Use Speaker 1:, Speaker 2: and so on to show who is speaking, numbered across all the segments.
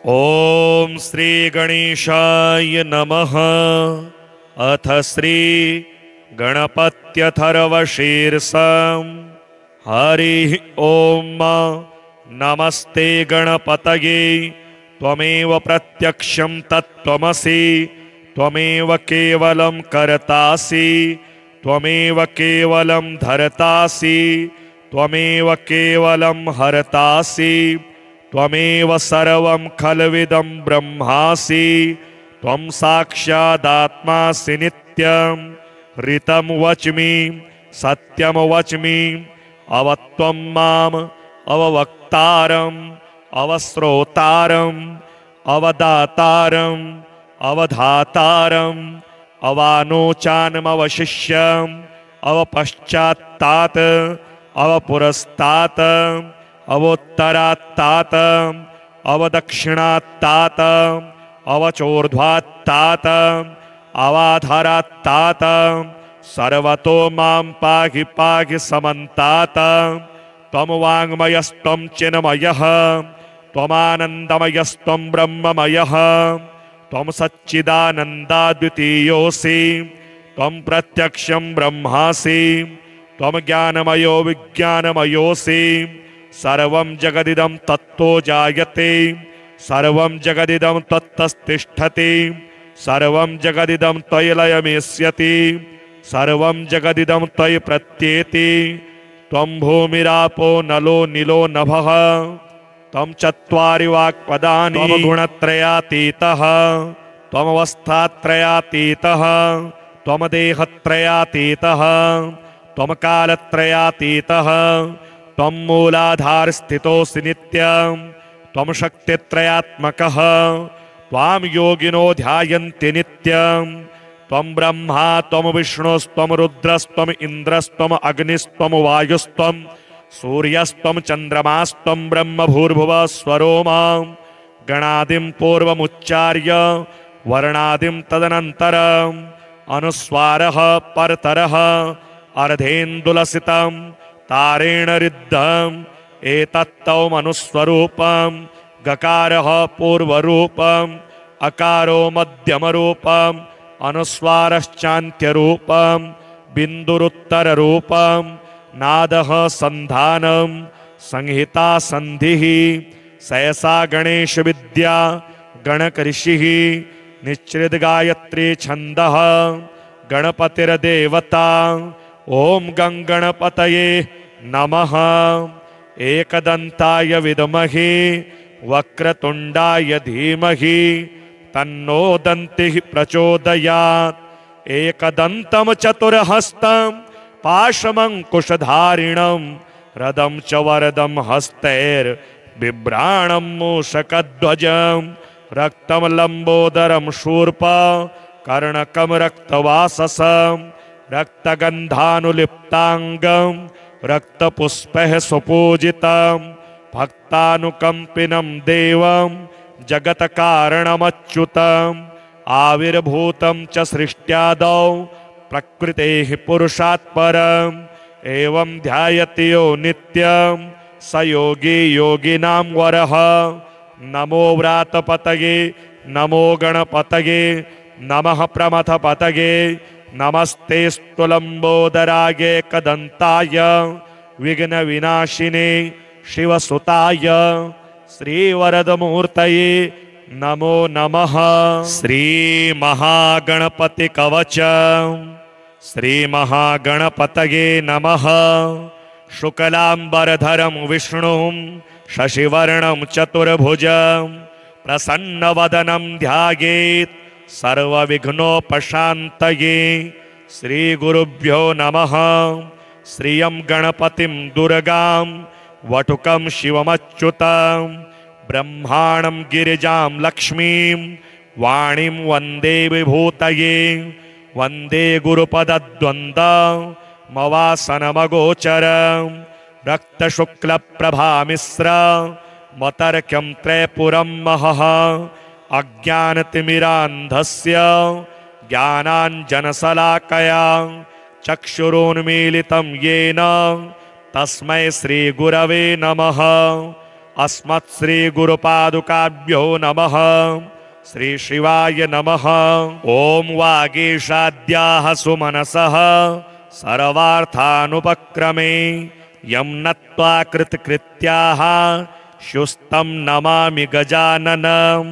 Speaker 1: ओम श्री गणेशाय नमः। अथ श्री गणपत्यथर्वशीर्षम्। हरि ओम। नमस्ते गणपतये। त्वमेव प्रत्यक्षं तत्त्वमसि। त्वमेव केवलं कर्तासि। त्वमेव केवलं धर्तासि। त्वमेव केवलं हर्तासि। त्वमेव सर्वं खल्विदं ब्रह्मासि। त्वं साक्षादात्मासि नित्यं। ऋतं वच्मि सत्यं वच्मि। अवत्वं माम् अववक्तारम् अवश्रोतारम् अवदातारम् अवधातारम् अवानोचानमवशिष्यम् अवपश्चात्तात् अवपुरस्तात् अवोत्तरात्तात् अवदक्षिणात्तात् अवचोर्ध्वात्तात् अवाधारात्तात् सर्वतो मां पाहि पाहि समन्तात्। त्वं वाङ्मयस्त्वं चिन्मयः त्वमानन्दमयस्त्वं ब्रह्ममयः। त्वं सच्चिदानन्दाद्वितीयोऽसि। त्वं प्रत्यक्षं ब्रह्मासि। त्वं ज्ञानमयो विज्ञानमयोऽसि। सर्वं जगदिदं तत्तो जायते। सर्वं जगदिदं तत्तस्तिष्ठति। सर्वं जगदिदं त्वयि लयमेष्यति। सर्वं जगदिदं त्वयि प्रत्येति। त्वं भूमिरापो नलो नीलो नभः। त्वं चत्वारि वाक्पदानि। त्वं गुणत्रयातीतः। त्वमवस्थात्रयातीतः। त्वं देहत्रयातीतः। त्वं कालत्रयातीतः। त्वं मूलाधारस्थितोऽसि नित्यं। त्वं शक्तित्रयात्मकः। त्वां योगिनो ध्यायन्ति नित्यं। त्वं ब्रह्मा त्वं विष्णुस्त्वं रुद्रस्त्वं इन्द्रस्त्वं अग्निस्त्वं वायुस्त्वं सूर्यस्त्वं चन्द्रमास्त्वं ब्रह्म भूर्भुवः स्वरोमां। गणादिं पूर्वमुच्चार्य वर्णादिं तदनन्तरम् अनुस्वारः परतरः अर्धेन्दुलसितं तारेण रिद्धम् एतत्तौमनुस्वरूपम्। गकारः पूर्वरूपम् अकारो मध्यमरूपम् अनुस्वारश्चान्त्यरूपम् बिन्दुरुत्तररूपम्। नादः सन्धानम् संहिता सन्धिः। सहसा गणेश विद्या गणकऋषिः। निश्चितगायत्री छन्दः गणपतिर्देवता। ओम गंगणपतये नमः। एकदंताय विद्महे वक्रतुंडाय धीमहि तन्नो दन्तिः प्रचोदयात्। एकदन्तं चतुर्हस्तं पाशमंकुशधारिणं रदं च वरदं हस्तैर्बिभ्राणं मूषकध्वजं। रक्तं लंबोदरं शूर्पा कर्णकं रक्तवाससं। रक्तगन्धानुलिप्तांगं रक्तपुष्पैः सुपूजितं। भक्तानुकंपिनं देवं जगत्कारणमच्युतम्। आविर्भूतं च सृष्ट्यादौ प्रकृतेः पुरुषात् परम्। एवं ध्यायति यो नित्यं स योगी योगिनां वरः। नमो व्रातपतये नमो गणपतये नमः प्रमथपतये। नमस्ते स्तुलंबोदराय एकदंताय विघ्नविनाशिने शिवसुताय श्रीवरदमूर्तये नमो नमः। श्रीमहागणपतिकवचम्। श्रीमहागणपतये नमः। शुक्लांबरधरं विष्णुं शशिवर्णं चतुर्भुजं प्रसन्नवदनं ध्यायेत् सर्वविघ्नोपशान्तये। श्रीगुरुभ्यो नमः। श्रियं गणपतिं दुर्गां वटुकं शिवमच्युतं ब्रह्माणं गिरिजां लक्ष्मीं वाणीं वन्दे विभूतये। वन्दे गुरुपदद्वन्द्वमवासनमगोचरं रक्तशुक्लप्रभामिश्र मतर्क्यं त्रैपुरं महः। अज्ञानतिमिरान्धस्य ज्ञानाञ्जनशलाकया चक्षुरुन्मीलितं येन तस्मै श्रीगुरवे नमः। अस्मत् श्री गुरुपादुकाभ्यो नमः। श्री शिवाय नमः। ओम वागीशाद्याः सुमनसः सर्वार्थानुपक्रमे यं नत्वा कृतकृत्याः शुस्तं नमामि गजाननम्।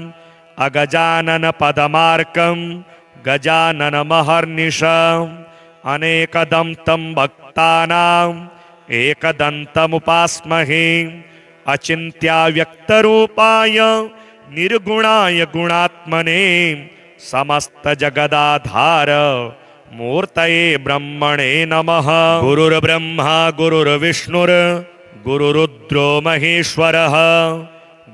Speaker 1: अगजानन पदमार्कं गजानन महर्निशम्। अनेकदन्तं भक्तानाम् एकदन्तमुपास्महे। अचिन्त्याव्यक्तरूपाय निर्गुणाय गुणात्मने समस्त जगदाधार मूर्तये ब्रह्मणे नमः। गुरुर्ब्रह्मा गुरुर्विष्णुर् गुरुरुद्रो महेश्वरः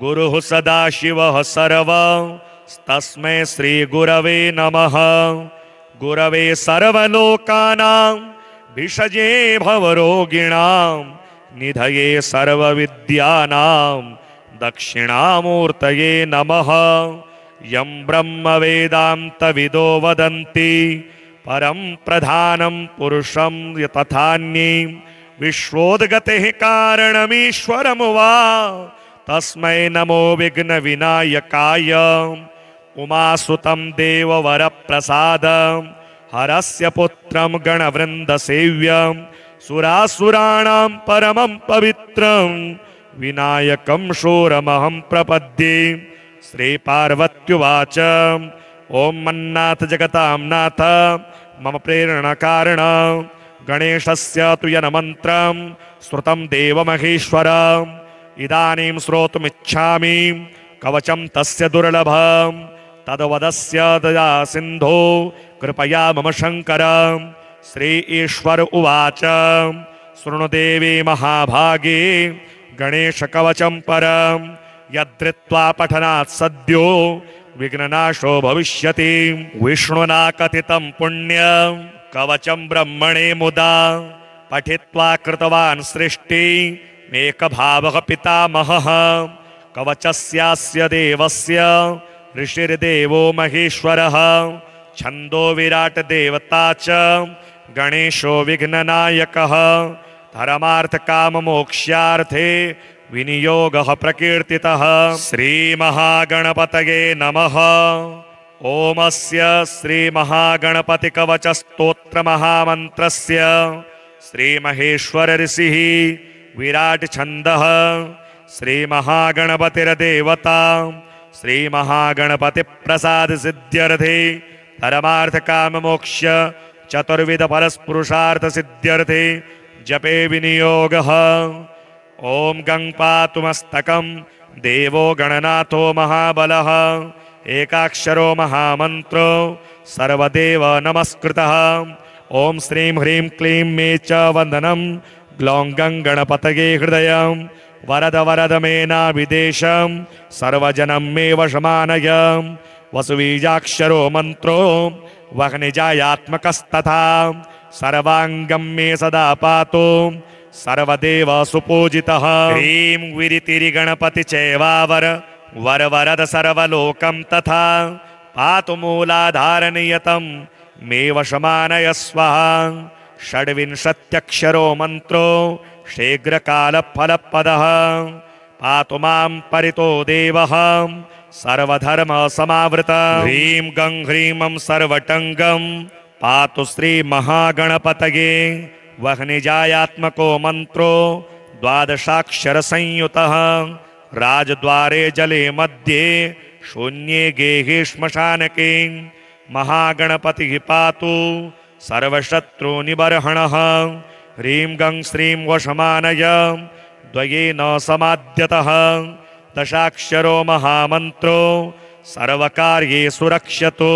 Speaker 1: गुरुः सदाशिवः सर्वस्तस्मै श्री गुरवे नमः। गुरवे सर्वलोकानां भिषजे भवरोगिणां निधये सर्वविद्यानां दक्षिणामूर्तये नमः। यं ब्रह्म वेदान्तविदो वदन्ति परं प्रधानं पुरुषं तथान्ये विश्वोद्गतेः कारणमीश्वरं वा तस्मै नमो विघ्नविनायकाय। उमासुतं देववरप्रसादं हरस्य पुत्रं गणवृन्दसेव्यं सुरासुराणां परमं पवित्रं विनायकं शूरमहं प्रपद्ये। श्रीपार्वत्युवाच ओं मन्नाथ जगतां नाथ मम प्रेरणकारण गणेशस्य तु यन्मन्त्रं श्रुतं देवमहेश्वरम्। इदानीं श्रोतुमिच्छामि कवचं तस्य दुर्लभं तद्वदस्य दया सिन्धो कृपया मम शङ्कर। श्री ईश्वर उवाच शृणुदेवी महाभागे गणेशकवचं परं यद्धृत्वा पठनात् सद्यो विघ्ननाशो भविष्यति। विष्णुना कथितं पुण्यं कवचं ब्रह्मणे मुदा पठित्वा कृतवान् सृष्टिमेकभावः पितामहः। कवचस्यास्य देवस्य ऋषिर्देवो महेश्वरः छन्दो विराट देवता च गणेशो विघ्ननायकः। धर्मार्थकाममोक्ष्यार्थे विनियोगः प्रकीर्तितः। श्रीमहागणपतये नमः। ओमस्य श्रीमहागणपतिकवचस्तोत्रमहामन्त्रस्य श्रीमहेश्वर ऋषिः विराट छन्दः श्रीमहागणपतिर्देवता श्रीमहागणपतिप्रसाद सिद्ध्यर्थे धर्मार्थकाममोक्ष चतुर्विध फलस्पुरुषार्थ सिद्ध्यर्थे जपे विनियोगः। ओम गं पातु मस्तकं देवो गणनाथो महाबलः एकाक्षरो महामन्त्रो सर्वदेव नमस्कृतः। ओम श्रीं ह्रीं क्लीं मे च वन्दनं ग्लौं गं गणपतये हृदयं वरद वरद मे नाभिदेशं सर्वजनं मे वशमानय। वसुबीजाक्षरो मन्त्रो वह्निजायात्मकस्तथा सर्वाङ्गं मे सदा पातु सर्वदेव सुपूजितः। ह्रीं विरितिरिगणपति चैवावर वर वरद सर्वलोकं तथा पातु मूलाधारनियतं मे वशमानय स्वाहा। षड्विंशत्यक्षरो मन्त्रो शीघ्रकालफलपदः पातु मां परितो देवः सर्वधर्मसमावृतः। ह्रीं गं ह्रीं सर्वटङ्गं पातु श्रीमहागणपतये वह्निजायात्मको मन्त्रो द्वादशाक्षरसंयुतः। राजद्वारे जले मध्ये शून्ये गेहे श्मशानके महागणपतिः पातु सर्वशत्रुनिबर्हणः। ह्रीं गं श्रीं वशमानय द्वयेन समाद्यतः। दशाक्षरो महामन्त्रो सर्वकार्येषु रक्ष्यतु।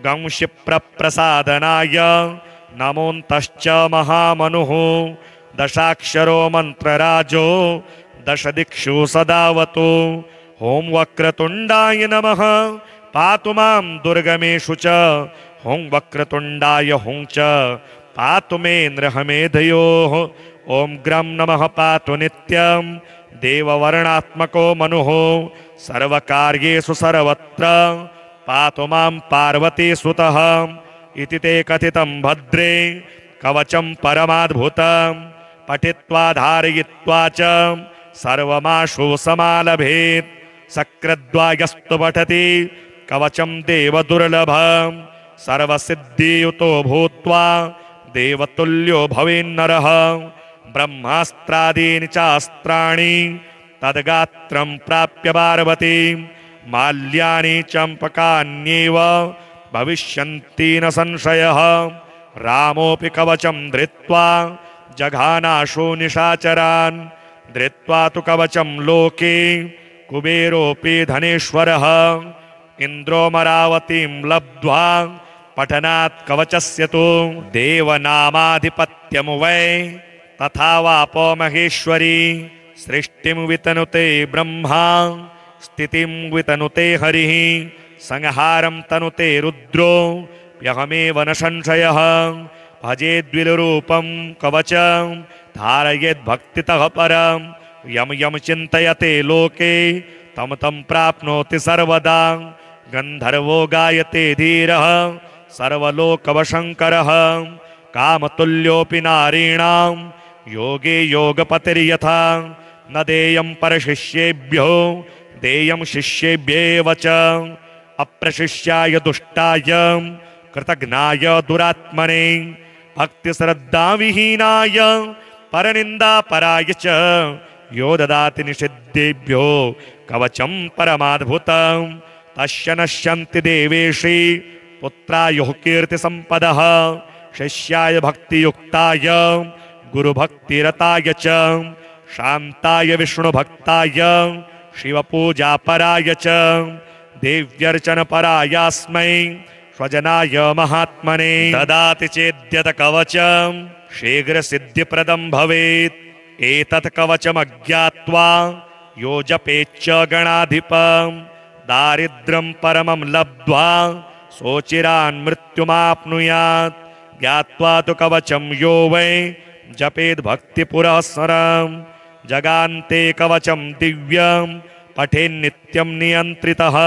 Speaker 1: गं क्षिप्रप्रसादनाय नमोऽन्तश्च महामनुः। दशाक्षरो मन्त्रराजो दशदिक्षु सदावतु। ॐ वक्रतुण्डाय नमः पातु मां दुर्गमेषु च। ॐ वक्रतुण्डाय हुं च पातु मे नृहमेधयोः। ॐ ग्रं नमः पातु नित्यं देववर्णात्मको मनुः। सर्वकार्येषु सर्वत्र पातु मां पार्वतीसुतः। इति ते कथितं भद्रे कवचं परमाद्भुतं पठित्वा धारयित्वा च सर्वमाशु समालभेत् सकृद्वायस्तु पठति कवचं देवदुर्लभं सर्वसिद्धियुतो भूत्वा देवतुल्यो भवेन्नरः ब्रह्मास्त्रादीनि चास्त्राणि तद्गात्रं प्राप्य पार्वती माल्यानि चम्पकान्येव भविष्यन्ति न संशयः रामोऽपि कवचं धृत्वा जघानाशो निशाचरान् धृत्वा तु कवचं लोके कुबेरोऽपि धनेश्वरः इन्द्रोमरावतीं लब्ध्वा पठनात् कवचस्य तु देवनामाधिपत्यं वै तथा वापो महेश्वरी सृष्टिं वितनुते ब्रह्मा स्थितिं वितनुते हरिः संहारं तनुते रुद्रो यहमेव न संशयः भजेद्विलरूपं कवचं धारयेद्भक्तितः परं यम यम चिन्तयते लोके तम तम प्राप्नोति सर्वदा गन्धर्वो गायते धीरः सर्वलोकवशङ्करः कामतुल्योऽपि नारीणां योगे योगपतिर्यथा न देयं परशिष्येभ्यो देयं शिष्येभ्येव च अप्रशिष्याय दुष्टाय कृतघ्नाय दुरात्मने भक्तिश्रद्धाविहीनाय परनिन्दापराय च यो ददाति निषिद्धेभ्यो कवचं परमाद्भुतं तस्य नश्यन्ति देवेशि पुत्रायुः कीर्तिसम्पदः शिष्याय भक्तियुक्ताय गुरुभक्तिरताय च शान्ताय विष्णुभक्ताय शिवपूजापराय च देव्यर्चनपरायास्मै स्वजनाय महात्मने ददाति चेद्यत कवचं शीघ्रसिद्धिप्रदं भवेत् एतत् कवचमज्ञात्वा यो जपेच्च गणाधिपं दारिद्र्यं परमं लब्ध्वा सोचिरान् मृत्युमाप्नुयात् ज्ञात्वा तु कवचं यो वै जपेद् भक्तिपुरःसरं जगान्ते कवचं दिव्यं पठेन्नित्यं नियन्त्रितः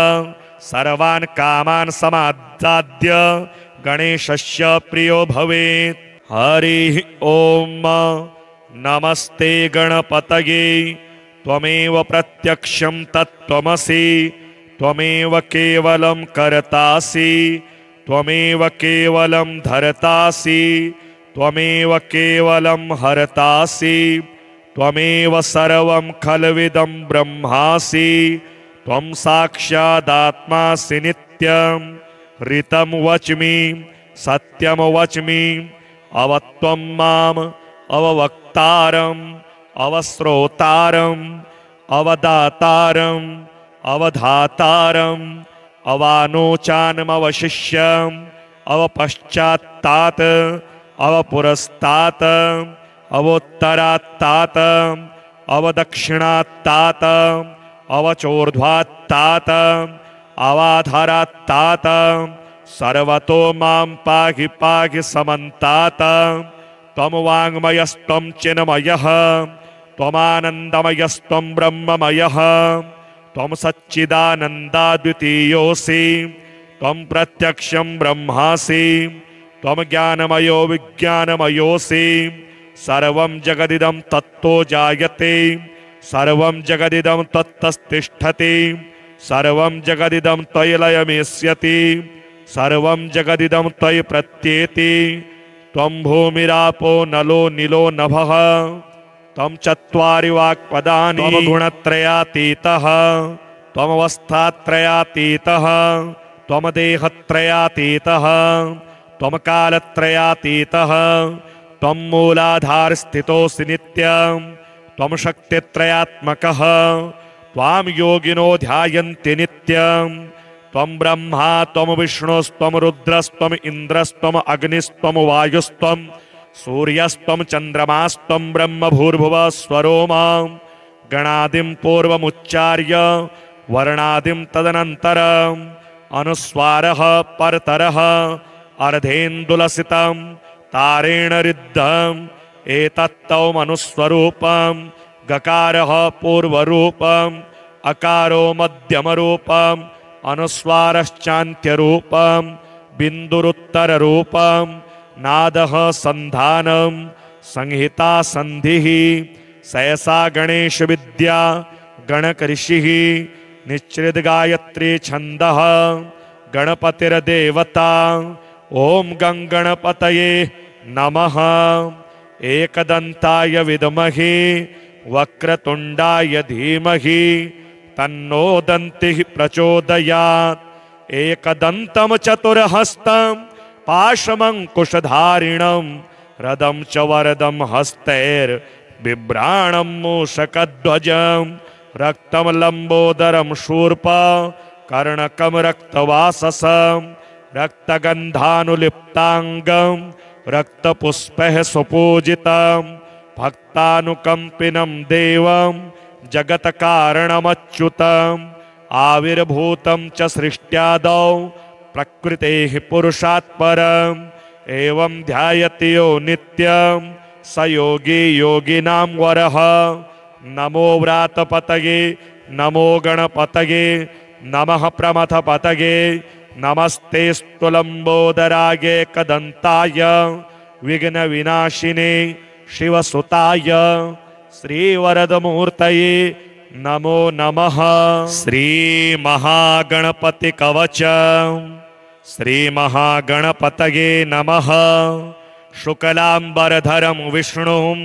Speaker 1: सर्वान् कामान् समादाद्य गणेशस्य प्रियो भवेत्। हरिः ॐ नमस्ते गणपतये त्वमेव प्रत्यक्षं तत्त्वमसि त्वमेव केवलं कर्तासि त्वमेव केवलं धर्तासि त्वमेव केवलं हर्तासि त्वमेव सर्वं खल्विदं ब्रह्मासि त्वं साक्षादात्मासि नित्यं ऋतं वच्मि सत्यं वच्मि अवत्वं माम् अववक्तारम् अवश्रोतारम् अवदातारम् अवधातारम् अवानोचानमवशिष्यम् अवपश्चात्तात् अवपुरस्तात् अवोत्तरात्तात् अवदक्षिणात्तात् अवचोर्ध्वात्तात् अवाधरात्तात् सर्वतो मां पाहि पाहि समन्तात् त्वं वाङ्मयस्त्वं चिन्मयः त्वमानन्दमयस्त्वं ब्रह्ममयः त्वं सच्चिदानन्दाद्वितीयोऽसि त्वं प्रत्यक्षं ब्रह्मासि त्वं ज्ञानमयो विज्ञानमयोऽसि सर्वं जगदिदं तत्तो जायते सर्वं जगदिदं तत्तस्तिष्ठति सर्वं जगदिदं त्वयि लयमेष्यति सर्वं जगदिदं त्वयि प्रत्येति त्वं भूमिरापो नलो नीलो नभः त्वं चत्वारि वाक्पदानि त्वं गुणत्रयातीतः त्वमवस्थात्रयातीतः त्वं देहत्रयातीतः त्वं कालत्रयातीतः त्वं मूलाधारस्थितोऽसि नित्यं त्वं शक्तित्रयात्मकः त्वां योगिनो ध्यायन्ति नित्यं त्वं ब्रह्मा त्वं विष्णुस्त्वं रुद्रस्त्वं इन्द्रस्त्वं अग्निस्त्वं वायुस्त्वं सूर्यस्त्वं चन्द्रमास्त्वं ब्रह्म भूर्भुवः स्वरो मां गणादिं पूर्वमुच्चार्य वर्णादिं तदनन्तरम् अनुस्वारः परतरः अर्धेन्दुलसितं तारेण रिद्धम् एतत्तौमनुस्वरूपं गकारः पूर्वरूपम् अकारो मध्यमरूपम् अनुस्वारश्चान्त्यरूपं बिन्दुरुत्तररूपं नादः सन्धानं संहिता सन्धिः सहसा गणेश विद्या गणकऋषिः निश्चित गायत्री छंदः गणपतिर्देवता ओम गंगणपतये नमः। एकदंताय विद्महे वक्रतुंडाय धीमहि तन्नो दन्तिः प्रचोदयात्। एकदन्तं चतुर्हस्तं पाशमंकुशधारिणं रदं च वरदं हस्तैर्बिभ्राणं मूषकध्वजं रक्तं लंबोदरं शूर्प कर्णकं रक्तवाससं रक्तगन्धानुलिप्तांगं रक्तपुष्पैः सुपूजितं भक्तानुकंपिनं देवं जगत्कारणमच्युतम् आविर्भूतं च सृष्ट्यादौ प्रकृतेः पुरुषात् परम् एवं ध्यायति यो नित्यं स योगी योगिनां वरः। नमो व्रातपतये नमो गणपतये नमः प्रमथपतये नमस्ते स्तुलंबोदराय एकदंताय विघ्नविनाशिने शिवसुताय श्रीवरदमूर्तये नमो नमः। श्री महागणपति कवच श्री महागणपतये नमः। शुक्लांबरधरं विष्णुं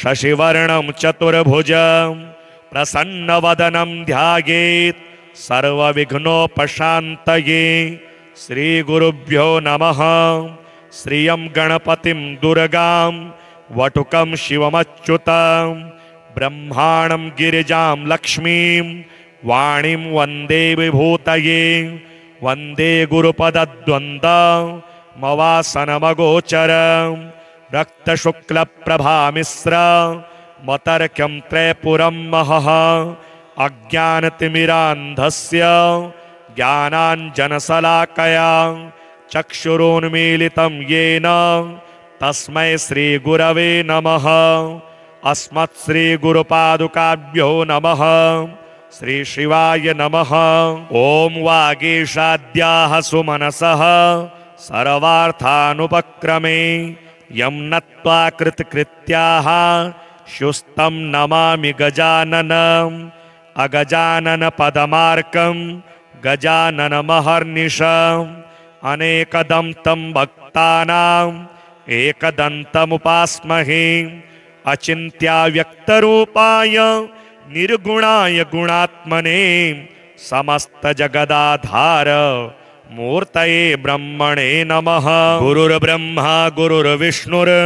Speaker 1: शशिवर्णं चतुर्भुजं प्रसन्नवदनं ध्यायेत् सर्वविघ्नोपशान्तये। श्रीगुरुभ्यो नमः। श्रियं गणपतिं दुर्गां वटुकं शिवमच्युतं ब्रह्माणं गिरिजां लक्ष्मीं वाणीं वन्दे विभूतये। वन्दे गुरुपदद्वन्द्वमवासनमगोचरं रक्तशुक्लप्रभामिश्र मतर्क्यं त्रैपुरं महः। अज्ञानतिमिरान्धस्य ज्ञानाञ्जनशलाकया चक्षुरोन्मीलितं येन तस्मै श्रीगुरवे नमः। अस्मत्श्रीगुरुपादुकाभ्यो नमः। श्री शिवाय नमः। ओम वागीशाद्याः सुमनसः सर्वार्थानुपक्रमे यं नत्वा कृतकृत्याः शुस्तं नमामि गजाननम्। अगजानन पदमार्कं गजाननमहर्निशम् अनेकदन्तं भक्तानाम् एकदन्तमुपास्महे। अचिन्त्याव्यक्तरूपाय निर्गुणाय गुणात्मने समस्त जगदाधार मूर्तये ब्रह्मणे नमः। गुरुर्ब्रह्मा गुरुर्विष्णुर्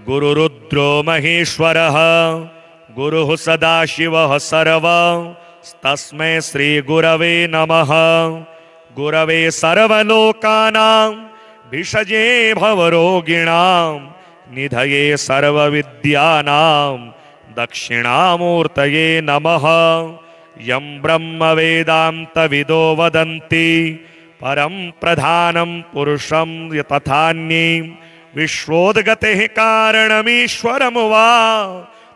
Speaker 1: गुरुरुद्रो महेश्वरः गुरुः सदाशिवः सर्वस्तस्मै श्रीगुरवे नमः। गुरवे सर्वलोकानां भिषजे भवरोगिणां निधये सर्वविद्यानां दक्षिणामूर्तये नमः। यं ब्रह्मवेदान्तविदो वदन्ति परं प्रधानं पुरुषं तथान्ये विश्वोद्गतेः कारणमीश्वरं वा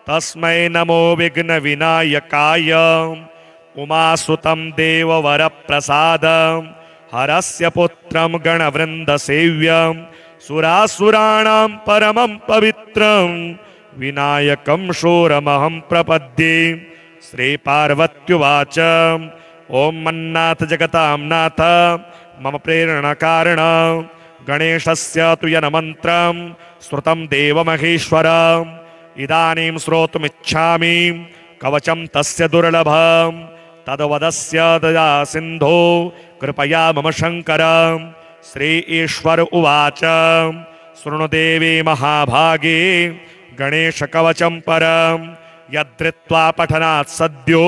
Speaker 1: तस्मै नमो विघ्नविनायकाय। उमासुतं देववरप्रसादं हरस्य पुत्रं गणवृन्दसेव्यं सुरासुराणां परमं पवित्रं विनायकं शूरमहं प्रपद्ये। श्रीपार्वत्युवाच ओं मन्नाथ जगतां नाथ मम प्रेरणकारण गणेशस्य तु यन्मन्त्रं श्रुतं देवमहेश्वर इदानीं श्रोतुमिच्छामि कवचं तस्य दुर्लभं तद्वदस्य दया सिन्धो कृपया मम शङ्कर। श्री ईश्वर उवाच शृणु देवी महाभागे गणेशकवचं परं यद्धृत्वा पठनात् सद्यो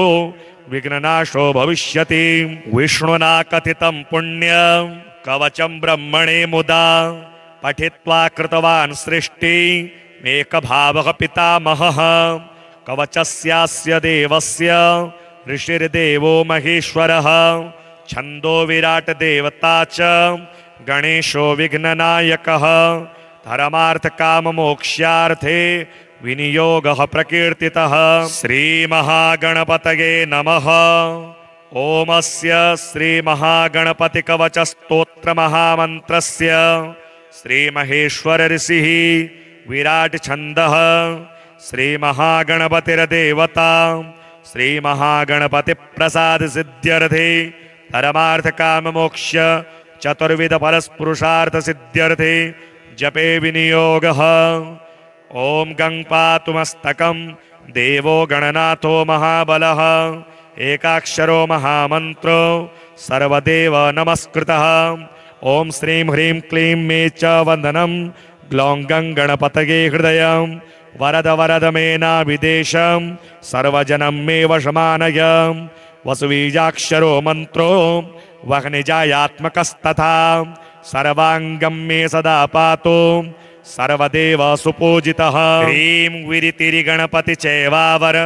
Speaker 1: विघ्ननाशो भविष्यति। विष्णुना कथितं पुण्यं कवचं ब्रह्मणे मुदा पठित्वा कृतवान् सृष्टि एकभावः पितामहः। कवचस्यास्य देवस्य ऋषिर्देवो महेश्वरः छन्दो विराट देवता च गणेशो विघ्ननायकः। धर्मार्थ काम मोक्ष्यार्थे विनियोगः प्रकीर्तितः। श्रीमहागणपतये नमः। ओमस्य श्रीमहागणपतिकवचस्तोत्रमहामन्त्रस्य श्रीमहेश्वर ऋषिः विराट छन्दः श्रीमहागणपतिर्देवता श्रीमहागणपतिप्रसादसिद्ध्यर्थे धर्मार्थकाममोक्ष चतुर्विधफलस्पुरुषार्थसिद्ध्यर्थे जपे विनियोगः। ॐ गं पातु मस्तकं देवो गणनाथो महाबलः एकाक्षरो महामन्त्रो सर्वदेव नमस्कृतः। ॐ श्रीं ह्रीं क्लीं मे च वन्दनं ग्लौं गं गणपतये हृदयं वरद वरद मे नाभिदेशं सर्वजनं मे वशमानय। वसुबीजाक्षरो मन्त्रो वह्निजायात्मकस्तथा सर्वाङ्गं मे सदा पातु सर्वदेव सुपूजितः। ह्रीं विरितिरिगणपति चैवावर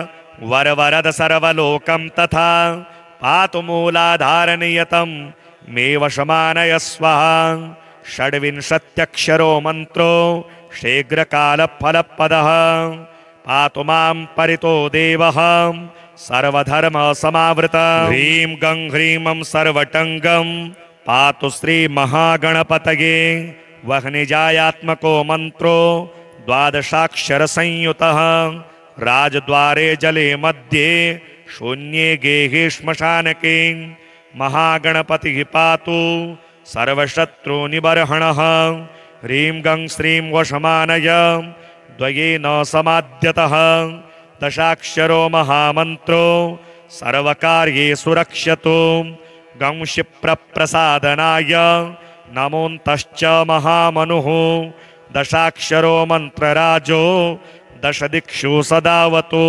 Speaker 1: वरवरद सर्वलोकं तथा पातु मूलाधारनियतं मे वशमानय स्वाहा। षड्विंशत्यक्षरो मन्त्रो शीघ्रकालफलपदः पातु मां परितो देवः सर्वधर्मसमावृतः। ह्रीं गं ह्रीमं सर्वटङ्गं पातु श्रीमहागणपतये वह्निजायात्मको मन्त्रो द्वादशाक्षरसंयुतः। राजद्वारे जले मध्ये शून्ये गेहे श्मशानके महागणपतिः पातु सर्वशत्रुनिबर्हणः। ह्रीं गं श्रीं वशमानय द्वयेन समाद्यतः। दशाक्षरो महामन्त्रो सर्वकार्येषु रक्ष्यतु। गं क्षिप्रप्रसादनाय नमोऽन्तश्च महामनुः। दशाक्षरो मन्त्रराजो दशदिक्षु सदावतु।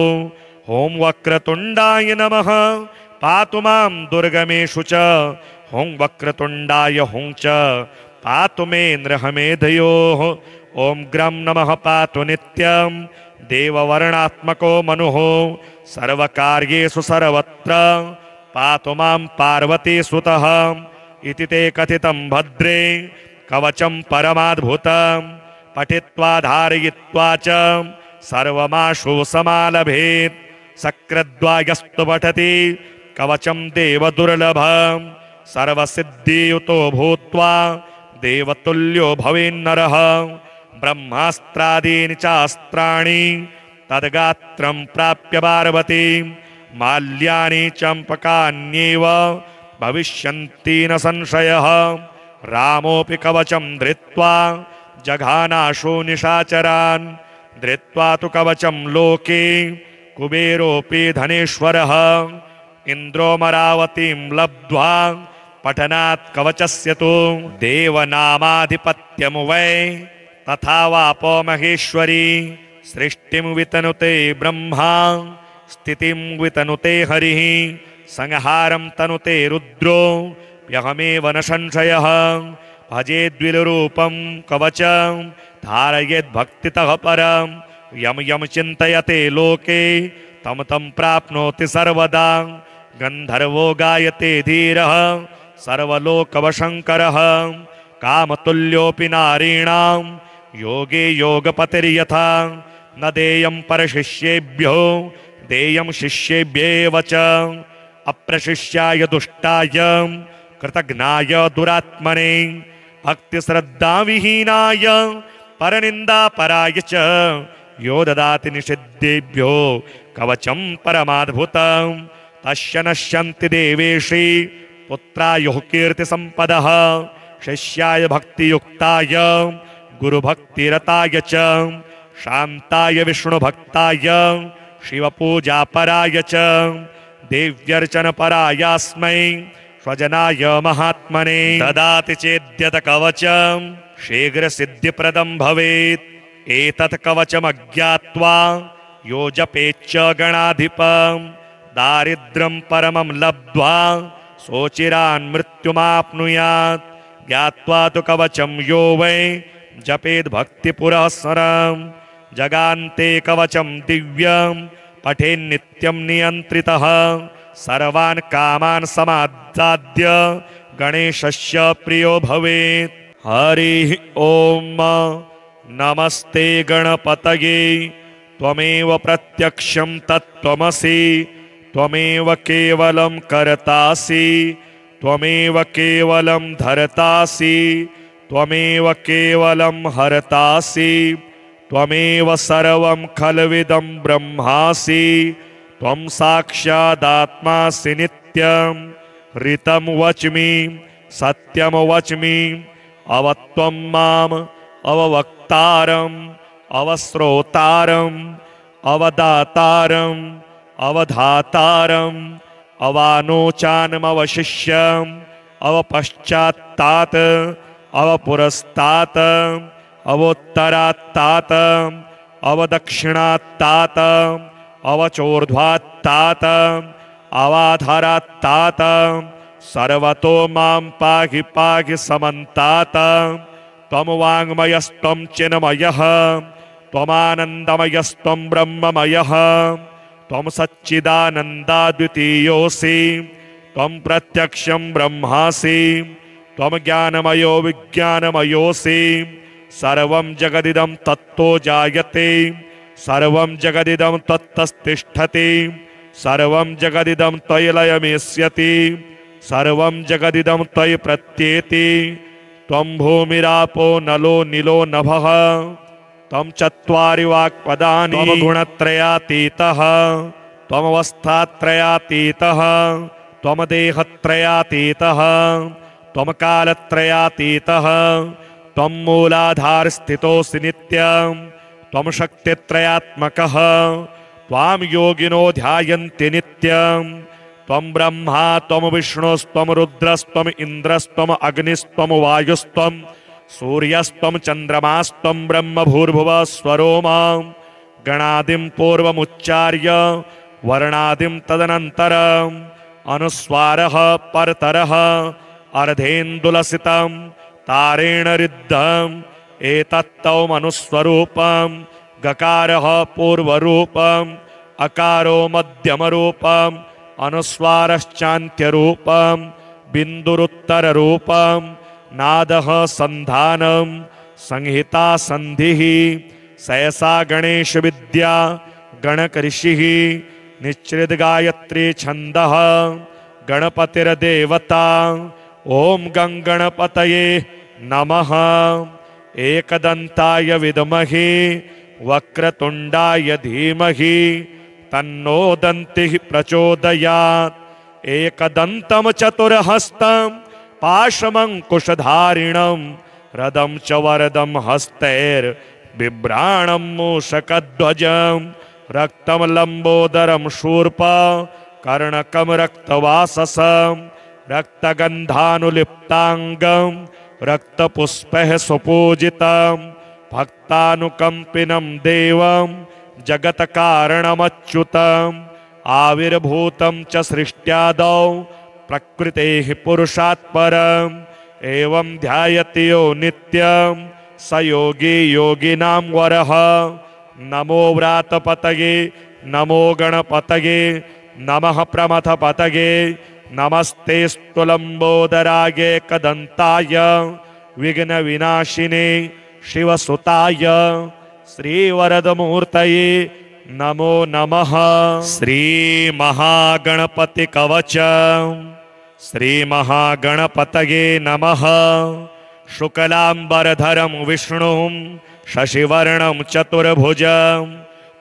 Speaker 1: ॐ वक्रतुण्डाय नमः पातु मां दुर्गमेषु च। ॐ वक्रतुण्डाय हुं च पातु मे नृहमेधयोः। ॐ ग्रं नमः पातु नित्यं देववर्णात्मको मनुः सर्वकार्येषु सर्वत्र पातु मां पार्वतीसुतः। इति ते कथितं भद्रे कवचं परमाद्भुतं पठित्वा धारयित्वा च सर्वमाशु समालभेत्। सकृद्वायस्तु पठति कवचं देवदुर्लभं सर्वसिद्धियुतो भूत्वा देवतुल्यो भवेन्नरः। ब्रह्मास्त्रादीनि चास्त्राणि तद्गात्रं प्राप्य पार्वती माल्यानि चम्पकान्येव भविष्यन्ति न संशयः। रामोऽपि कवचं धृत्वा जघानाशु निशाचरान् धृत्वा तु कवचं लोके कुबेरोऽपि धनेश्वरः। इन्द्रोमरावतीं लब्ध्वा पठनात् कवचस्य तु देवनामाधिपत्यं वै तथा वापो महेश्वरी। सृष्टिं वितनुते ब्रह्मा स्थितिं वितनुते हरिः संहारं तनुते रुद्रो यहमेव न संशयः। भजेद्विलरूपं कवचं धारयेद्भक्तितः परं यं यं चिन्तयते लोके तं तं प्राप्नोति सर्वदा। गन्धर्वो गायते धीरः सर्वलोकवशङ्करः कामतुल्योऽपि नारीणां योगे योगपतिर्यथा। न देयं परशिष्येभ्यो देयं शिष्येभ्येव च। अप्रशिष्याय दुष्टाय कृतघ्नाय दुरात्मने भक्तिश्रद्धाविहीनाय परनिन्दापराय च यो ददाति निषिद्धेभ्यो कवचं परमाद्भुतं। तस्य नश्यन्ति देवेशि पुत्रायुः कीर्तिसम्पदः। शिष्याय भक्तियुक्ताय गुरुभक्तिरताय च शान्ताय विष्णुभक्ताय शिवपूजापराय च देव्यर्चनपरायास्मै स्वजनाय महात्मने ददाति चेद्यत कवचं शीघ्रसिद्धिप्रदं भवेत्। एतत् कवचमज्ञात्वा यो जपेच्च गणाधिपं दारिद्र्यं परमं लब्ध्वा सोचिरान् मृत्युमाप्नुयात्। ज्ञात्वा तु कवचं यो वै जपेद् भक्तिपुरःसरं जगान्ते कवचं दिव्यं पठेन्नित्यं नियन्त्रितः। सर्वान् कामान् समादाद्य गणेशस्य प्रियो भवेत्। हरिः ॐ नमस्ते गणपतये त्वमेव प्रत्यक्षं तत्त्वमसि त्वमेव केवलं कर्तासि त्वमेव केवलं धर्तासि त्वमेव केवलं हर्तासि त्वमेव सर्वं खल्विदं ब्रह्मासि त्वं साक्षादात्मासि नित्यं ऋतं वच्मि सत्यं वच्मि अवत्वं माम् अववक्तारम् अवश्रोतारम् अवदातारम् अवधातारम् अवानोचानमवशिष्यम् अवपश्चात्तात् अवपुरस्तात् अवोत्तरात्तात् अवदक्षिणात्तात् अवचोर्ध्वात्तात् अवाधरात्तात् सर्वतो मां पाहि पाहि समन्तात् त्वं वाङ्मयस्त्वं चिन्मयः त्वमानन्दमयस्त्वं ब्रह्ममयः त्वं सच्चिदानन्दाद्वितीयोऽसि त्वं प्रत्यक्षं ब्रह्मासि त्वं ज्ञानमयो विज्ञानमयोऽसि सर्वं जगदिदं तत्तो जायते सर्वं जगदिदं तत्तस्तिष्ठति सर्वं जगदिदं त्वयि लयमेष्यति सर्वं जगदिदं त्वयि प्रत्येति त्वं भूमिरापो नलो नीलो नभः त्वं चत्वारि वाक्पदानि त्वं गुणत्रयातीतः त्वमवस्थात्रयातीतः त्वं देहत्रयातीतः त्वं कालत्रयातीतः त्वं मूलाधारस्थितोऽसि नित्यं त्वं शक्तित्रयात्मकः त्वां योगिनो ध्यायन्ति नित्यं त्वं ब्रह्मा त्वं विष्णुस्त्वं रुद्रस्त्वं इन्द्रस्त्वं अग्निस्त्वं वायुस्त्वं सूर्यस्त्वं चन्द्रमास्त्वं ब्रह्म भूर्भुवः स्वरोमां गणादिं पूर्वमुच्चार्य वर्णादिं तदनन्तरम् अनुस्वारः परतरः अर्धेन्दुलसितं तारेण रिद्धम् एतत्तौ मनुस्वरूपं गकारः पूर्वरूपम् अकारो मध्यमरूपम् अनुस्वारश्चान्त्यरूपम् बिन्दुरुत्तररूपम् नादः सन्धानं संहिता संधिः सहसा गणेश विद्या गणकऋषिः निश्चित गायत्री छन्दः गणपतिर्देवता ओम गंगणपतये नमः एकदंताय विद्महे वक्रतुंडाय धीमहि तन्नो दन्तिः प्रचोदयात् एकदन्तं चतुर्हस्तं पाशमंकुशधारिणं रदं च वरदं हस्तैर्बिभ्राणं मूषकध्वजं रक्तं लंबोदरं शूर्पा कर्णकं रक्तवाससं रक्तगन्धानुलिप्तांगं रक्तपुष्पैः सुपूजितं भक्तानुकंपिनं देवं जगत्कारणमच्युतं आविर्भूतं च सृष्ट्यादौ प्रकृतेः पुरुषात् परम् एवं ध्यायति यो नित्यं स योगी योगिनां वरः नमो व्रातपतये नमो गणपतये नमः प्रमथपतये नमस्ते स्तुलंबोदराय कदंताय विघ्न विनाशिने शिवसुताय श्रीवरदमूर्तये नमो नमः। श्री महागणपति कवच श्री महागणपतये नमः। शुक्लांबरधरं विष्णुं शशिवर्णं चतुर्भुजं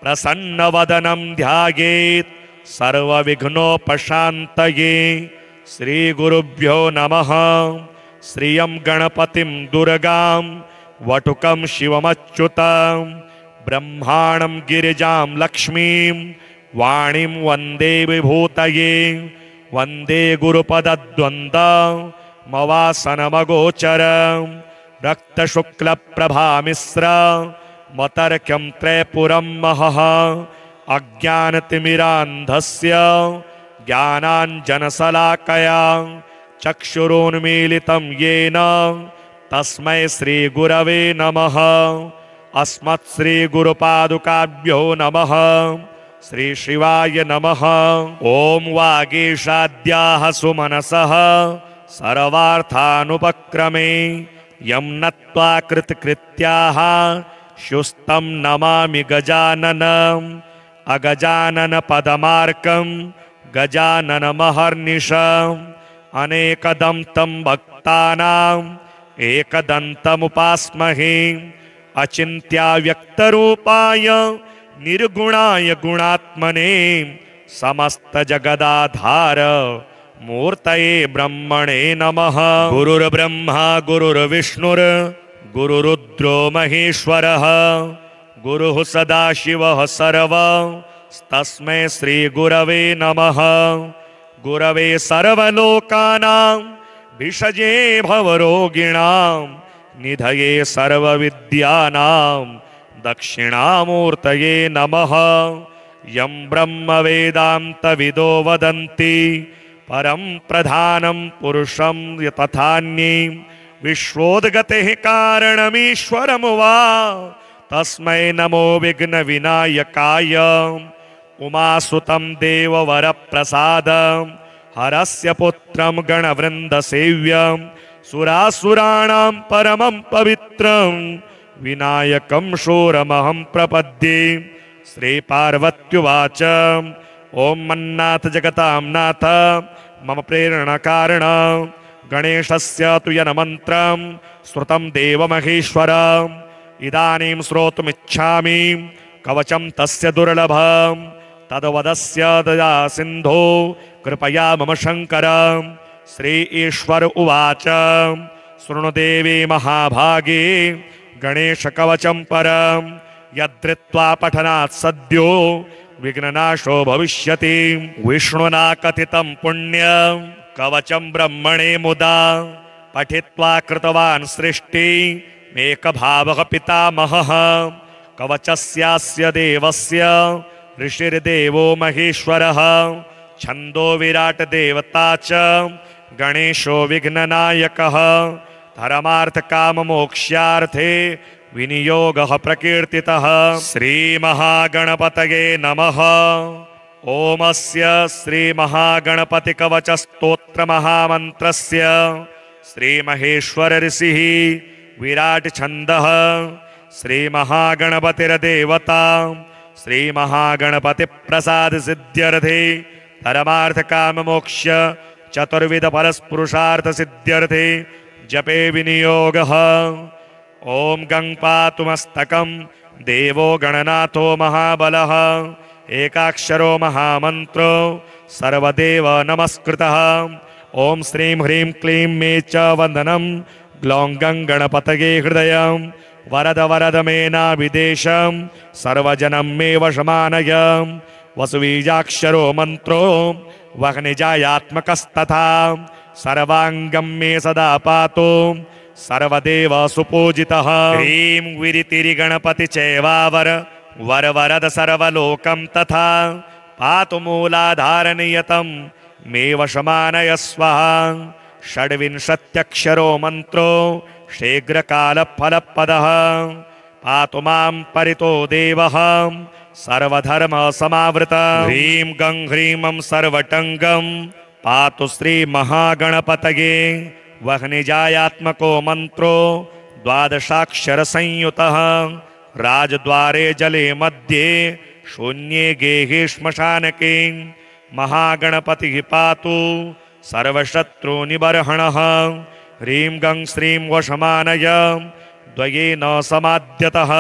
Speaker 1: प्रसन्नवदनं ध्यायेत् सर्वविघ्नोपशान्तये। श्रीगुरुभ्यो नमः। श्रियं गणपतिं दुर्गां वटुकं शिवमच्युतं ब्रह्माणं गिरिजां लक्ष्मीं वाणीं वन्दे विभूतये। वन्दे गुरुपदद्वन्द्वमवासनमगोचरं रक्तशुक्लप्रभामिश्र मतर्क्यं त्रैपुरं महः अज्ञानतिमिरान्धस्य ज्ञानाञ्जनशलाकया चक्षुरुन्मीलितं येन तस्मै श्रीगुरवे नमः। अस्मत्श्रीगुरुपादुकाभ्यो नमः। श्रीशिवाय नमः। ॐ वागीशाद्याः सुमनसः सर्वार्थानुपक्रमे यं नत्वा कृतकृत्याः शुस्तं नमामि गजाननम् अगजानन पदमार्कं गजाननमहर्निशम् अनेकदन्तं भक्तानाम् एकदन्तमुपास्महे अचिन्त्याव्यक्तरूपाय निर्गुणाय गुणात्मने समस्तजगदाधार मूर्तये ब्रह्मणे नमः। गुरुर्ब्रह्मा गुरुर्विष्णुर् गुरुरुद्रो महेश्वरः गुरुः सदाशिवः सर्वस्तस्मै श्रीगुरवे नमः। गुरवे सर्वलोकानां भिषजे भवरोगिणां निधये सर्वविद्यानां दक्षिणामूर्तये नमः। यं ब्रह्मवेदान्तविदो वदन्ति परं प्रधानं पुरुषं तथान्ये विश्वोद्गतेः कारणमीश्वरमुवा तस्मै नमो विघ्नविनायकाय। उमासुतं देववरप्रसादं हरस्य पुत्रं गणवृन्दसेव्यं सुरासुराणां परमं पवित्रं विनायकं शूरमहं प्रपद्ये। श्रीपार्वत्युवाच ओं मन्नाथ जगतां नाथ मम प्रेरणकारण गणेशस्य तु यन्मन्त्रं श्रुतं देवमहेश्वर इदानीं श्रोतुमिच्छामि कवचं तस्य दुर्लभं तद्वदस्य दया सिन्धो कृपया मम शङ्कर। श्री ईश्वर उवाच शृणु देवी महाभागे गणेशकवचं परं यद्धृत्वा पठनात् सद्यो विघ्ननाशो भविष्यति। विष्णुना कथितं पुण्यं कवचं ब्रह्मणे मुदा पठित्वा कृतवान् सृष्टिमेकभावः पितामहः। कवचस्यास्य देवस्य ऋषिर्देवो महेश्वरः छन्दो विराट देवता च गणेशो विघ्ननायकः। धर्मार्थकाममोक्ष्यार्थे विनियोगः प्रकीर्तितः। श्रीमहागणपतये नमः। ओमस्य श्रीमहागणपतिकवचस्तोत्रमहामन्त्रस्य श्रीमहेश्वर ऋषिः विराट छन्दः श्रीमहागणपतिर्देवता श्रीमहागणपतिप्रसादसिद्ध्यर्थे धर्मार्थकाममोक्ष चतुर्विध परस्पुरुषार्थसिद्ध्यर्थे जपे विनियोगः। ओं गं पातु मस्तकं देवो गणनाथो महाबलः एकाक्षरो महामन्त्रो सर्वदेव नमस्कृतः। ओं श्रीं ह्रीं क्लीं मे च वन्दनं ग्लौं गं गणपतये हृदयं वरद वरद मे नाभिदेशं सर्वजनं मे वशमानय। वसुबीजाक्षरो मन्त्रो वह्निजायात्मकस्तथा सर्वाङ्गं मे सदा पातु सर्वदेव सुपूजितः। ह्रीं विरितिरिगणपति चैवावर वरवरद सर्वलोकं तथा पातु मूलाधारनियतं मे वशमानय स्वाहा। षड्विंशत्यक्षरो मन्त्रो शीघ्रकालफलपदः पातु मां परितो देवः सर्वधर्मसमावृतः। ह्रीं गं ह्रीमं सर्वटङ्गं पातु श्रीमहागणपतये वह्निजायात्मको मन्त्रो द्वादशाक्षरसंयुतः। राजद्वारे जले मध्ये शून्ये गेहे श्मशानके महागणपतिः पातु सर्वशत्रुनिबर्हणः। ह्रीं गं श्रीं वशमानय द्वयेन समाद्यतः।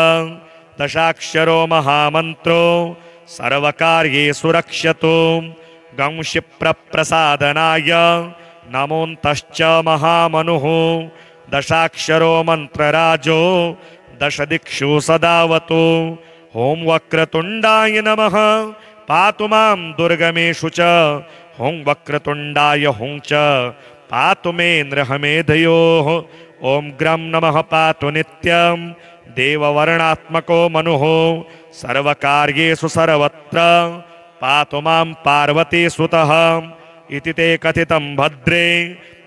Speaker 1: दशाक्षरो महामन्त्रो सर्वकार्येषु रक्ष्यतु। गं क्षिप्रप्रसादनाय नमोऽन्तश्च महामनुः। दशाक्षरो मन्त्रराजो दशदिक्षु सदावतु। ॐ वक्रतुण्डाय नमः पातु मां दुर्गमेषु च। ॐ वक्रतुण्डाय हुं च पातु मे नृहमेधयोः। ॐ ग्रं नमः पातु नित्यं देववर्णात्मको मनुः। सर्वकार्येषु सर्वत्र पातु मां पार्वतीसुतः। इति ते कथितं भद्रे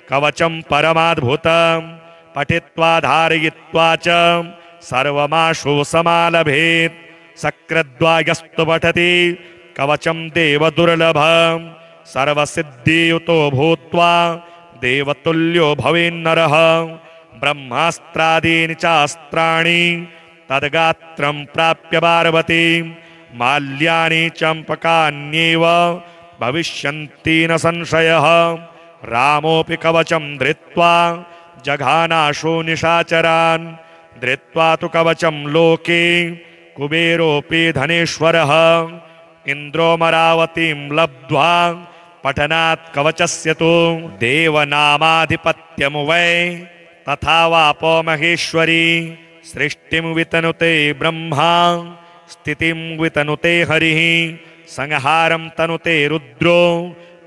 Speaker 1: कवचं परमाद्भुतं पठित्वा धारयित्वा च सर्वमाशु समालभेत्। सकृद्वायस्तु पठति कवचं देवदुर्लभं सर्वसिद्धियुतो भूत्वा देवतुल्यो भवेन्नरः। ब्रह्मास्त्रादीनि चास्त्राणि तद्गात्रं प्राप्य पार्वती माल्यानि चम्पकान्येव भविष्यन्ति न संशयः। रामोऽपि कवचं धृत्वा जघानाशु निशाचरान् धृत्वा तु कवचं लोके कुबेरोऽपि धनेश्वरः इन्द्रोमरावतीं लब्ध्वा पठनात् कवचस्य तु देवनामाधिपत्यं वै तथा वापो महेश्वरी सृष्टिं वितनुते ब्रह्मा स्थितिं वितनुते हरिः संहारं तनुते रुद्रो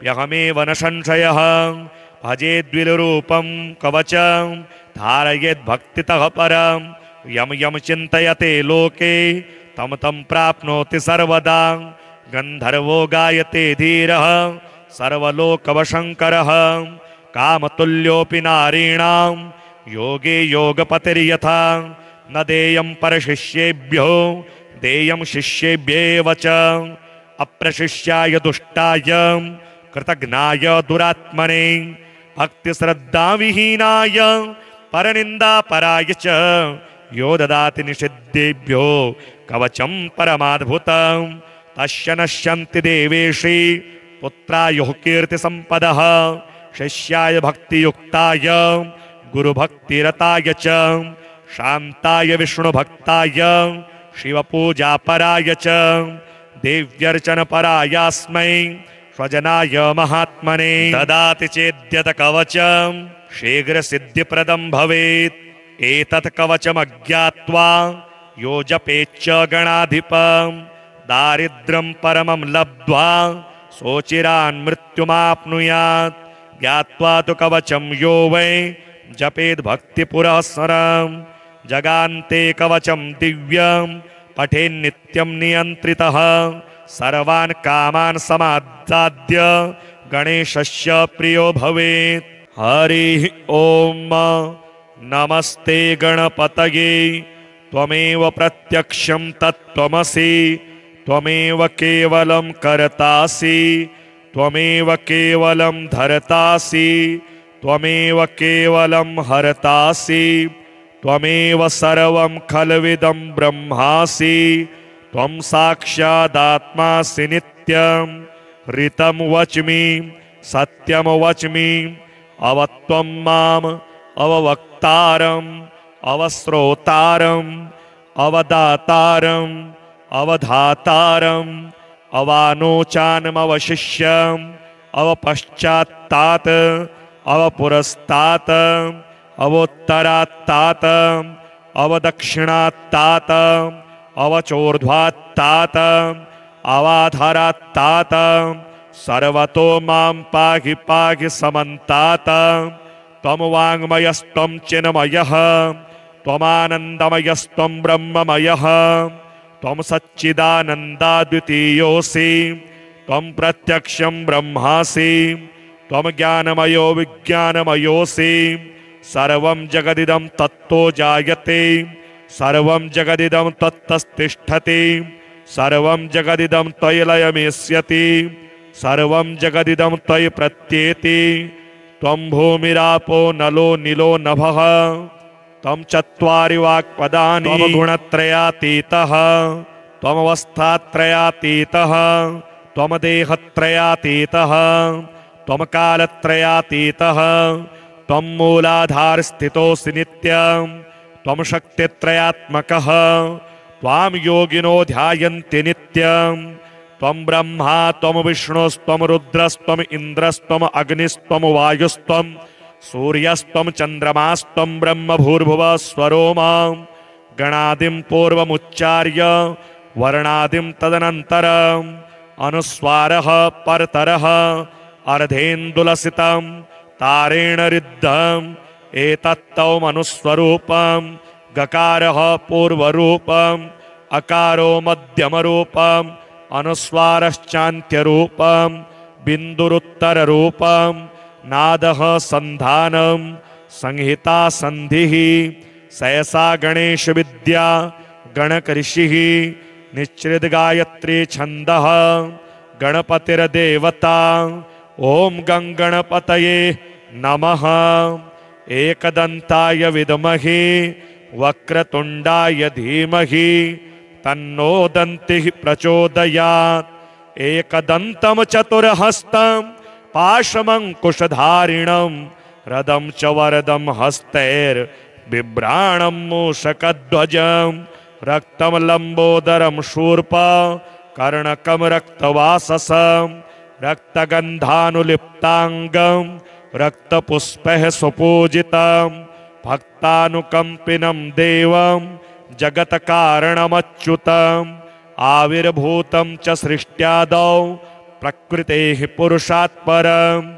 Speaker 1: यहमेव न संशयः भजेद्विलरूपं कवचं धारयेद्भक्तितः परं यम यम चिन्तयते लोके तम तम प्राप्नोति सर्वदा गन्धर्वो गायते धीरः सर्वलोकवशङ्करः कामतुल्योऽपि नारीणां योगे योगपतिर्यथा न देयं परशिष्येभ्यो देयं शिष्येभ्येव च अप्रशिष्याय दुष्टाय कृतघ्नाय दुरात्मने भक्तिश्रद्धाविहीनाय परनिन्दापराय च यो ददाति निषिद्धेभ्यो कवचं परमाद्भुतं तस्य नश्यन्ति देवेशि पुत्रायुः कीर्तिसम्पदः शिष्याय भक्तियुक्ताय गुरुभक्तिरताय च शान्ताय विष्णुभक्ताय शिवपूजापराय च देव्यर्चनपरायास्मै स्वजनाय महात्मने ददाति चेद्यत कवचं शीघ्रसिद्धिप्रदं भवेत् एतत् कवचमज्ञात्वा यो जपेच्च गणाधिपं दारिद्र्यं परमं लब्ध्वा सोचिरान् मृत्युमाप्नुयात् ज्ञात्वा तु कवचं यो वै जपेद्भक्तिपुरःसरं जगान्ते कवचं दिव्यं पठेन्नित्यं नियन्त्रितः सर्वान् कामान् समादाद्य गणेशस्य प्रियो भवेत्। हरिः ॐ नमस्ते गणपतये त्वमेव प्रत्यक्षं तत्त्वमसि त्वमेव केवलं कर्तासि त्वमेव केवलं धर्तासि त्वमेव केवलं हर्तासि त्वमेव सर्वं खल्विदं ब्रह्मासि त्वं साक्षादात्मासि नित्यं ऋतं वच्मि सत्यं वच्मि अवत्वं माम् अववक्तारम् अवश्रोतारम् अवदातारम् अवधातारम् अवानोचानमवशिष्यम् अवपश्चात्तात् अवपुरस्तात् अवोत्तरात्तात् अवदक्षिणात्तात् अवचोर्ध्वात्तात् अवाधरात्तात् सर्वतो मां पाहि पाहि समन्तात् त्वं वाङ्मयस्त्वं चिन्मयः त्वमानन्दमयस्त्वं ब्रह्ममयः त्वं सच्चिदानन्दाद्वितीयोऽसि त्वं प्रत्यक्षं ब्रह्मासि त्वं ज्ञानमयो विज्ञानमयोऽसि सर्वं जगदिदं तत्तो जायते सर्वं जगदिदं तत्तस्तिष्ठति सर्वं जगदिदं त्वयि लयमेष्यति सर्वं जगदिदं त्वयि प्रत्येति त्वं भूमिरापो नलो नीलो नभः त्वं चत्वारि वाक्पदानि त्वं गुणत्रयातीतः त्वमवस्थात्रयातीतः त्वं देहत्रयातीतः त्वं कालत्रयातीतः त्वं मूलाधारस्थितोऽसि नित्यं त्वं शक्तित्रयात्मकः त्वां योगिनो ध्यायन्ति नित्यं त्वं ब्रह्मा त्वं विष्णुस्त्वं रुद्रस्त्वं इन्द्रस्त्वं अग्निस्त्वं वायुस्त्वं सूर्यस्त्वं चन्द्रमास्त्वं ब्रह्म भूर्भुवः स्वरो मां गणादिं पूर्वमुच्चार्य वर्णादिं तदनन्तरम् अनुस्वारः परतरः अर्धेन्दुलसितं तारेण रिद्धम् एतत्तौमनुस्वरूपं गकारः पूर्वरूपम् अकारो मध्यमरूपम् अनुस्वारश्चान्त्यरूपम् बिन्दुरुत्तररूपम् नादः सन्धानं संहिता संधिः सहसा गणेश विद्या गणकऋषिः निश्चित गायत्री छन्दः गणपतिर्देवता ओम गंगणपतये नमः। एकदंताय विद्महे वक्रतुंडाय धीमहि तन्नो दन्तिः प्रचोदयात्। एकदन्तं चतुर्हस्तं पाशमंकुशधारिणं रदं च वरदं हस्तैर् बिभ्राणं मूषकध्वजं रक्तं लंबोदरं शूर्प कर्णकं रक्तवाससं रक्तगन्धानुलिप्तांगं रक्तपुष्पैः सुपूजितं भक्तानुकंपिनं देवं जगत्कारणमच्युतम् आविर्भूतं च सृष्ट्यादौ प्रकृतेः पुरुषात् परम्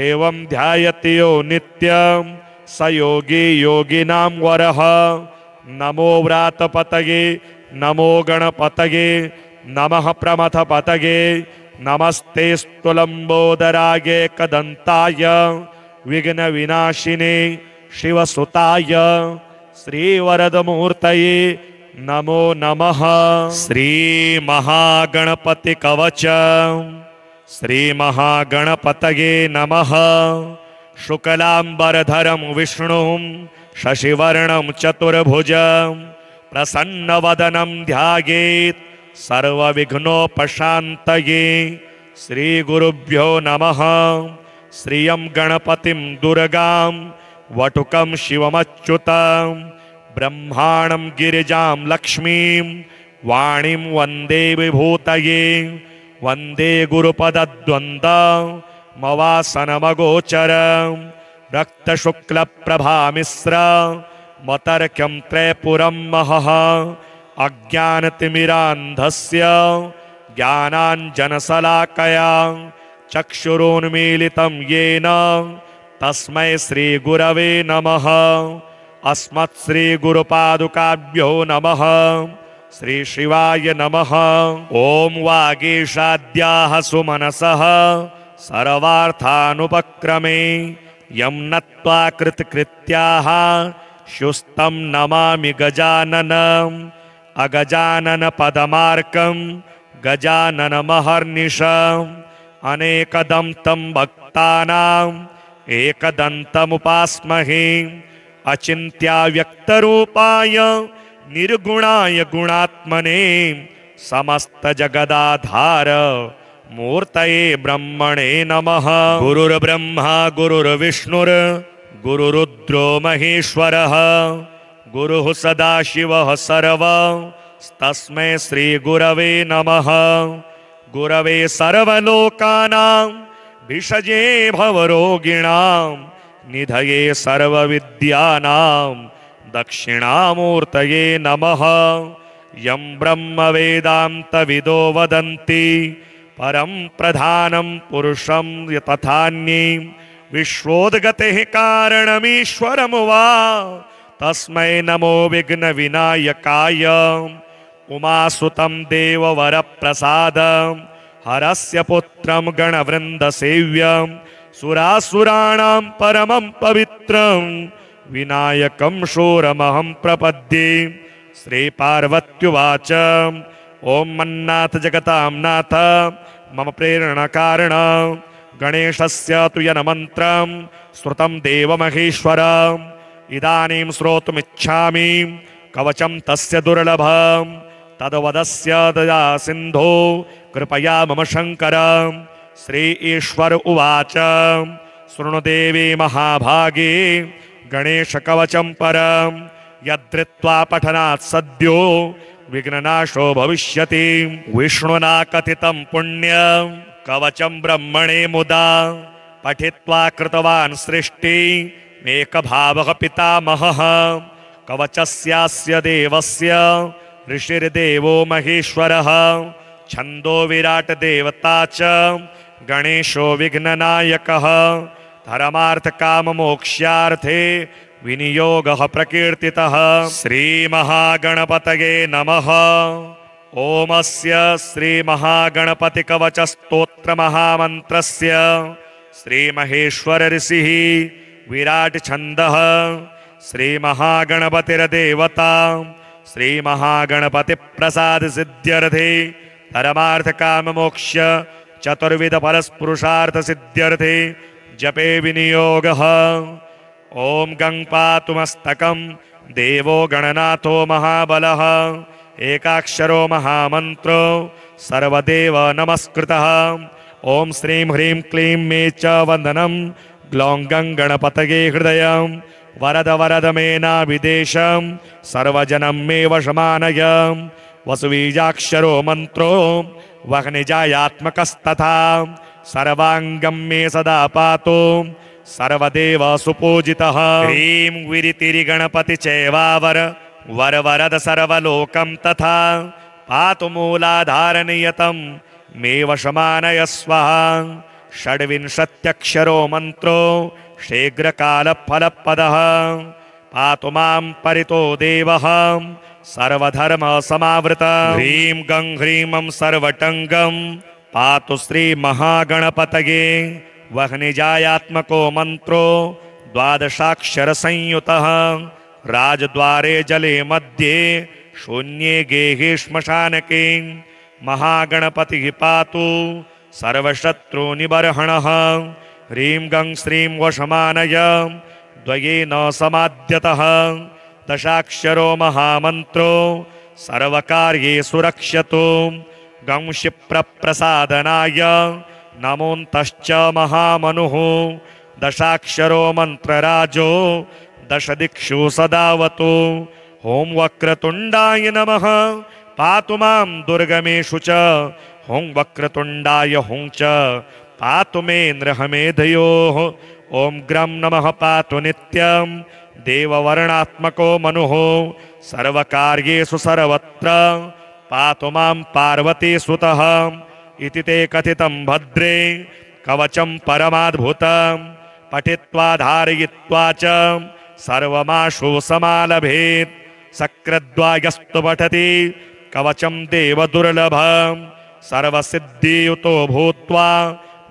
Speaker 1: एवं ध्यायति यो नित्यं स योगी योगिनां वरः। नमो व्रातपतये नमो गणपतये नमः प्रमथपतये नमस्ते स्तुलंबोदराय कदंताय विघ्नविनाशिने शिवसुताय श्रीवरदमूर्तये नमो नमः। श्री महागणपति कवच श्री महागणपतये नमः। शुक्लांबरधरं विष्णुं शशिवर्णं चतुर्भुजं प्रसन्नवदनं ध्यायेत् सर्वविघ्नोपशान्तये। श्रीगुरुभ्यो नमः। श्रियं गणपतिं दुर्गां वटुकं शिवमच्युतं ब्रह्माणं गिरिजां लक्ष्मीं वाणीं वन्दे विभूतये। वन्दे गुरुपदद्वन्द्वमवासनमगोचरं रक्तशुक्लप्रभामिश्र मतर्क्यं त्रैपुरं महः। अज्ञानतिमिरान्धस्य ज्ञानाञ्जनशलाकया चक्षुरुन्मीलितं येन तस्मै श्रीगुरवे नमः। अस्मत्श्रीगुरुपादुकाभ्यो नमः। श्री शिवाय नमः। ओम वागीशाद्याः सुमनसः सर्वार्थानुपक्रमे यं नत्वा कृतकृत्याः शुस्तं नमामि गजाननम्। अगजानन पदमार्कं गजाननमहर्निशम् अनेकदन्तं भक्तानां एकदन्तमुपास्महे। अचिन्त्याव्यक्तरूपाय निर्गुणाय गुणात्मने समस्तजगदाधार मूर्तये ब्रह्मणे नमः। गुरुर्ब्रह्मा गुरुर्विष्णुर् गुरुरुद्रो महेश्वरः गुरुः सदाशिवः सर्वस्तस्मै श्रीगुरवे नमः। गुरवे सर्वलोकानां भिषजे भवरोगिणां निधये सर्वविद्यानां दक्षिणामूर्तये नमः। यं ब्रह्मवेदान्तविदो वदन्ति परं प्रधानं पुरुषं तथान्ये विश्वोद्गतेः कारणमीश्वरमुवा तस्मै नमो विघ्नविनायकाय। उमासुतं देववरप्रसादं हरस्य पुत्रं गणवृन्दसेव्यं सुरासुराणां परमं पवित्रं विनायकं शूरमहं प्रपद्ये। श्रीपार्वत्युवाच ओं मन्नाथ जगतां नाथ मम प्रेरणकारण गणेशस्य तु यन्मन्त्रं श्रुतं देवमहेश्वरम् इदानीं श्रोतुमिच्छामि कवचं तस्य दुर्लभं तद्वदस्य दया सिन्धो कृपया मम शङ्कर। श्री ईश्वर उवाच शृणुदेवी महाभागे गणेशकवचं परं यद्धृत्वा पठनात् सद्यो विघ्ननाशो भविष्यति। विष्णुना कथितं पुण्यं कवचं ब्रह्मणे मुदा पठित्वा कृतवान् सृष्टिमेकभावः पितामहः। कवचस्यास्य देवस्य ऋषिर्देवो महेश्वरः छन्दो विराट देवता च गणेशो विघ्ननायकः। धर्मार्थकाममोक्ष्यार्थे विनियोगः प्रकीर्तितः। श्रीमहागणपतये नमः। ओमस्य श्रीमहागणपतिकवचस्तोत्रमहामन्त्रस्य श्रीमहेश्वर ऋषिः विराट छन्दः श्रीमहागणपतिर्देवता श्रीमहागणपतिप्रसाद सिद्ध्यर्थे धर्मार्थकाममोक्ष चतुर्विध फलस्पुरुषार्थ सिद्ध्यर्थे जपे विनियोगः। ओम गं पातु मस्तकं देवो गणनाथो महाबलः एकाक्षरो महामन्त्रो सर्वदेव नमस्कृतः। ओम श्रीं ह्रीं क्लीं मे च वन्दनं ग्लौं गं गणपतये हृदयं वरद वरद मे नाभिदेशं सर्वजनं मे वशमानय वसुबीजाक्षरो मन्त्रो वह्निजायात्मकस्तथा सर्वांगं मे सदा पातु सर्वदेव सुपूजितः ह्रीं विरितिरिगणपति चैवावर वर वरद सर्वलोकं तथा पातु मूलाधारनियतं मे वशमानय स्वाहा षड्विंशत्यक्षरो मन्त्रो शीघ्रकालफलप्रदः पातु मां परितो देवः सर्वधर्मसमावृतः ह्रीं गं ह्रीं सर्वटङ्गं पातु श्रीमहागणपतये वह्निजायात्मको मन्त्रो द्वादशाक्षरसंयुतः राजद्वारे जले मध्ये शून्ये गेहे श्मशानके महागणपतिः पातु सर्वशत्रुनिबर्हणः ह्रीं गं श्रीं वशमानय द्वयेन समाद्यतः दशाक्षरो महामन्त्रो सर्वकार्येषु रक्ष्यतु गं क्षिप्रप्रसादनाय नमोऽन्तश्च महामनुः दशाक्षरो मन्त्रराजो दशदिक्षु सदावतु ॐ वक्रतुण्डाय नमः पातु मां दुर्गमेषु च ॐ वक्रतुण्डाय हुं च पातु मे नृहमेधयोः ॐ ग्रं नमः पातु नित्यं देववर्णात्मको मनुः सर्वकार्येषु सर्वत्र पातु मां पार्वतीसुतः इति ते कथितं भद्रे कवचं परमाद्भुतं पठित्वा धारयित्वा च सर्वमाशु समालभेत् सकृद्वायस्तु पठति कवचं देवदुर्लभं सर्वसिद्धियुतो भूत्वा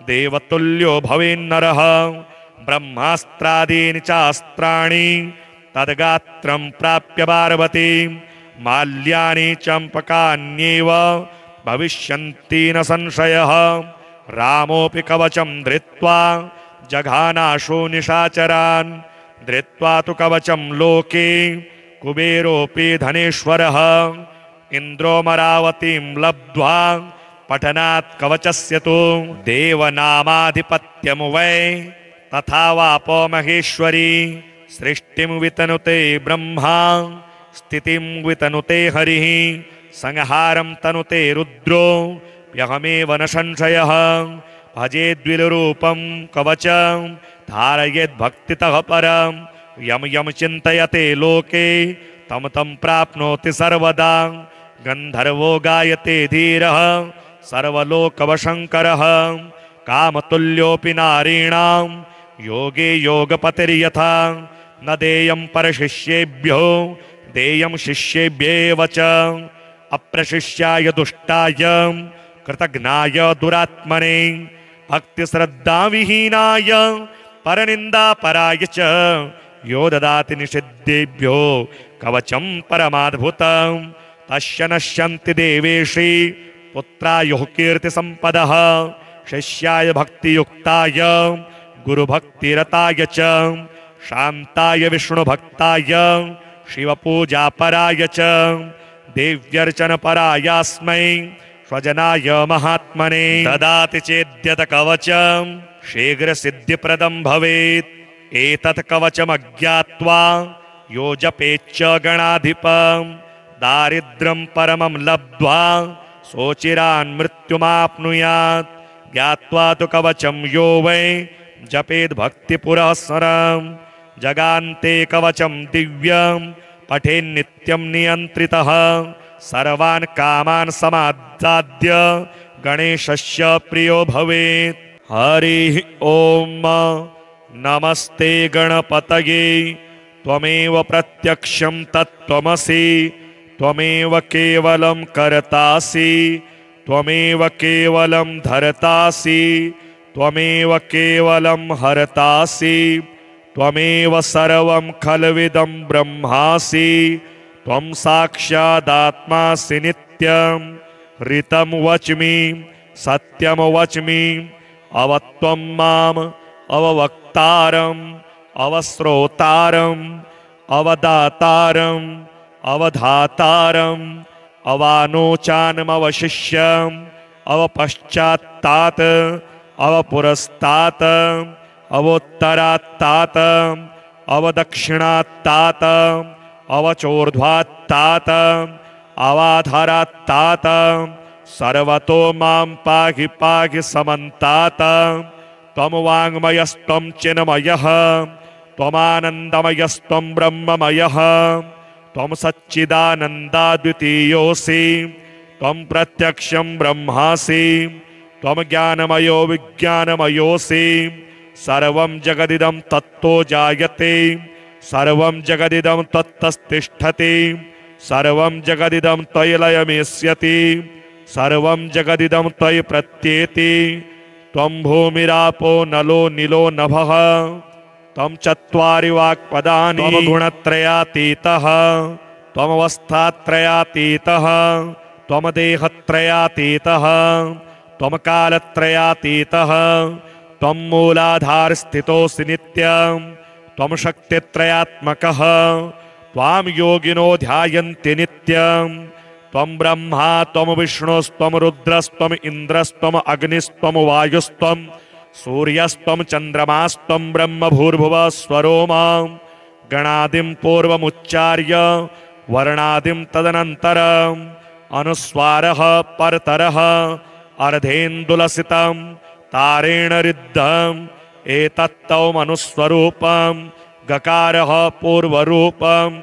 Speaker 1: देवतुल्यो भवेन्नरः ब्रह्मास्त्रादीनि चास्त्राणि तद्गात्रं प्राप्य पार्वती माल्यानि चम्पकान्येव भविष्यन्ति न संशयः रामोऽपि कवचं धृत्वा जघानाशु निशाचरान् धृत्वा तु कवचं लोके कुबेरोऽपि धनेश्वरः इन्द्रोमरावतीं लब्ध्वा पठनात् कवचस्य तु देवनामाधिपत्यं वै तथा वापो महेश्वरी सृष्टिं वितनुते ब्रह्मा स्थितिं वितनुते हरिः संहारं तनुते रुद्रो यहमेव न संशयः भजेद्विलरूपं कवचं धारयेद्भक्तितः परं यं यं चिन्तयते लोके तं तं प्राप्नोति सर्वदा गन्धर्वो गायते धीरः सर्वलोकवशङ्करः कामतुल्योऽपि नारीणां योगे योगपतिर्यथा न देयं परशिष्येभ्यो देयं शिष्येभ्येव च अप्रशिष्याय दुष्टाय कृतघ्नाय दुरात्मने भक्तिश्रद्धाविहीनाय परनिन्दापराय च यो ददाति निषिद्धेभ्यो कवचं परमाद्भुतं तस्य नश्यन्ति देवेशि पुत्रायुः कीर्तिसम्पदः शिष्याय भक्तियुक्ताय गुरुभक्तिरताय च शान्ताय विष्णुभक्ताय शिवपूजापराय च देव्यर्चनपरायास्मै स्वजनाय महात्मने ददाति चेद्यत कवचं शीघ्रसिद्धिप्रदं भवेत् एतत् कवचमज्ञात्वा यो जपेच्च गणाधिपं दारिद्र्यं परमं लब्ध्वा सोचिरान् मृत्युमाप्नुयात् ज्ञात्वा तु कवचं यो वै जपेद् भक्तिपुरःसरं जगान्ते कवचं दिव्यं पठेन्नित्यं नियन्त्रितः सर्वान् कामान् समादाद्य गणेशस्य प्रियो भवेत् हरिः ॐ नमस्ते गणपतये त्वमेव प्रत्यक्षं तत्त्वमसि त्वमेव केवलं कर्तासि त्वमेव केवलं धर्तासि त्वमेव केवलं हर्तासि त्वमेव सर्वं खल्विदं ब्रह्मासि त्वं साक्षादात्मासि नित्यं ऋतं वच्मि सत्यं वच्मि अवत्वं माम् अववक्तारम् अवश्रोतारम् अवदातारम् अवधातारम् अवानोचानमवशिष्यम् अवपश्चात्तात् अवपुरस्तात् अवोत्तरात्तात् अवदक्षिणात्तात अवचोर्ध्वात्तात अवाधारात्तात सर्वतो मां पाहि पाहि समन्तात त्वं वाङ्मयस्त्वं चिन्मयः त्वमानन्दमयस्त्वं ब्रह्ममयः त्वं सच्चिदानन्दाद्वितीयोऽसि त्वं प्रत्यक्षं ब्रह्मासि त्वं ज्ञानमयो विज्ञानमयोऽसि सर्वं जगदिदं तत्तो जायते सर्वं जगदिदं तत्तस्तिष्ठति सर्वं जगदिदं त्वयि लयमेष्यति सर्वं जगदिदं त्वयि प्रत्येति त्वं भूमिरापो नलो नीलो नभः त्वं चत्वारि वाक्पदानि त्वं गुणत्रयातीतः त्वमवस्थात्रयातीतः त्वं देहत्रयातीतः त्वं कालत्रयातीतः त्वं मूलाधारस्थितोऽसि नित्यं त्वं शक्तित्रयात्मकः त्वां योगिनो ध्यायन्ति नित्यं त्वं ब्रह्मा त्वं विष्णुस्त्वं रुद्रस्त्वं इन्द्रस्त्वं अग्निस्त्वं वायुस्त्वं सूर्यस्त्वं चन्द्रमास्त्वं ब्रह्म भूर्भुवः स्वरोमां गणादिं पूर्वमुच्चार्य वर्णादिं तदनन्तरम् अनुस्वारः परतरः अर्धेन्दुलसितं तारेण रिद्धम् एतत्तौमनुस्वरूपं गकारः पूर्वरूपम्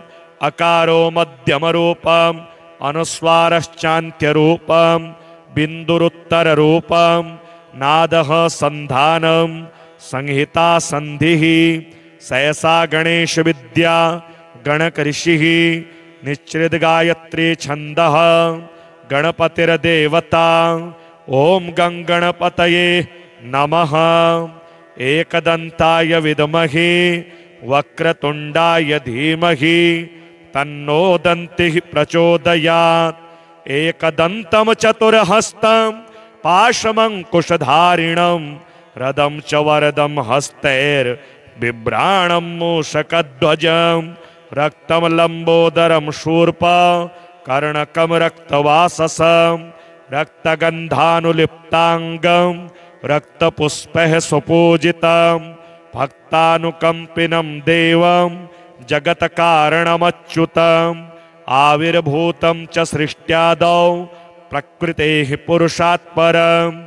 Speaker 1: अकारो मध्यमरूपम् अनुस्वारश्चान्त्यरूपं बिन्दुरुत्तररूपं नादः सन्धानं संहिता संधिः सहसा गणेश विद्या गणकऋषिः निश्चित गायत्री छन्दः गणपतिर्देवता ओम गंगणपतये नमः एकदंताय विद्महे वक्रतुंडाय धीमहि तन्नो दन्तिः प्रचोदयात् एकदन्तं चतुर्हस्तं पाशमंकुशधारिणं रदं च वरदं हस्तैर्बिभ्राणं मूषकध्वजं रक्तं लंबोदरं शूर्पा कर्णकं रक्तवाससं रक्तगन्धानुलिप्तांगं रक्तपुष्पैः सुपूजितं भक्तानुकंपिनं देवं जगत्कारणमच्युतम् आविर्भूतं च सृष्ट्यादौ प्रकृतेः पुरुषात् परम्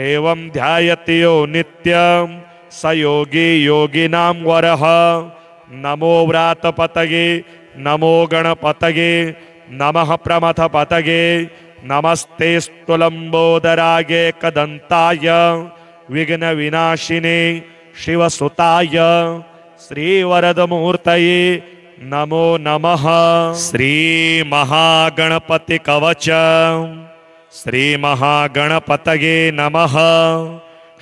Speaker 1: एवं ध्यायति यो नित्यं स योगी योगिनां वरः नमो व्रातपतये नमो गणपतये नमः प्रमथपतये नमस्ते स्तुलंबोदराय कदंताय विघ्नविनाशिने शिवसुताय श्रीवरदमूर्तये नमो नमः। श्रीमहागणपतिकवच श्रीमहागणपतये नमः।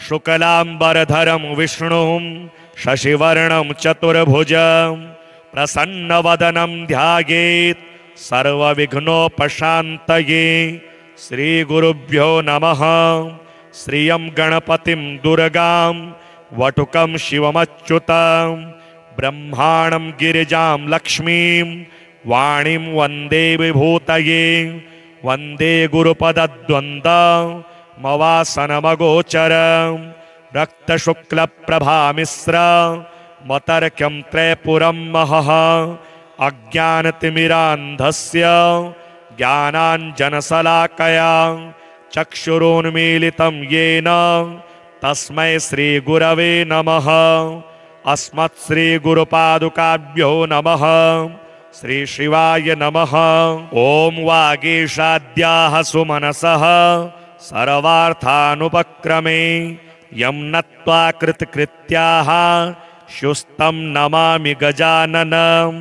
Speaker 1: शुक्लांबरधरं विष्णुं शशिवर्णं चतुर्भुजं प्रसन्नवदनं ध्यायेत् सर्वविघ्नोपशान्तये। श्रीगुरुभ्यो नमः। श्रियं गणपतिं दुर्गां वटुकं शिवमच्युतं ब्रह्माणं गिरिजां लक्ष्मीं वाणीं वन्दे विभूतये। वन्दे गुरुपदद्वन्द्वमवासनमगोचरं रक्तशुक्लप्रभामिश्र मतर्क्यं त्रैपुरं महः अज्ञानतिमिरान्धस्य ज्ञानाञ्जनशलाकया चक्षुरुन्मीलितं येन तस्मै श्रीगुरवे नमः। अस्मत्श्रीगुरुपादुकाभ्यो नमः। श्री शिवाय नमः। ओम वागीशाद्याः सुमनसः सर्वार्थानुपक्रमे यं नत्वा कृतकृत्याः शुस्तं नमामि गजाननम्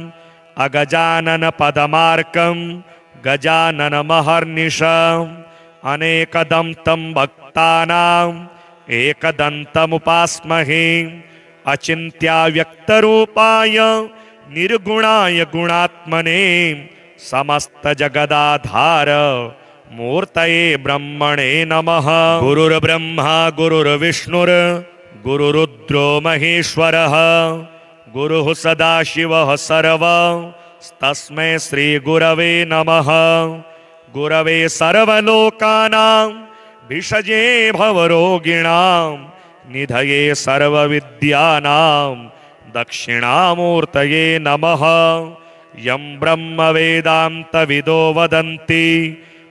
Speaker 1: अगजानन पदमार्कं गजाननमहर्निशम् अनेकदन्तं भक्तानाम् एकदन्तमुपास्महे। अचिन्त्याव्यक्तरूपाय निर्गुणाय गुणात्मने समस्तजगदाधार मूर्तये ब्रह्मणे नमः। गुरुर्ब्रह्मा गुरुर्विष्णुर् गुरुरुद्रो महेश्वरः गुरुः सदाशिवः सर्वस्तस्मै श्रीगुरवे नमः। गुरवे सर्वलोकानां भिषजे भवरोगिणां निधये सर्वविद्यानां दक्षिणामूर्तये नमः। यं ब्रह्मवेदान्तविदो वदन्ति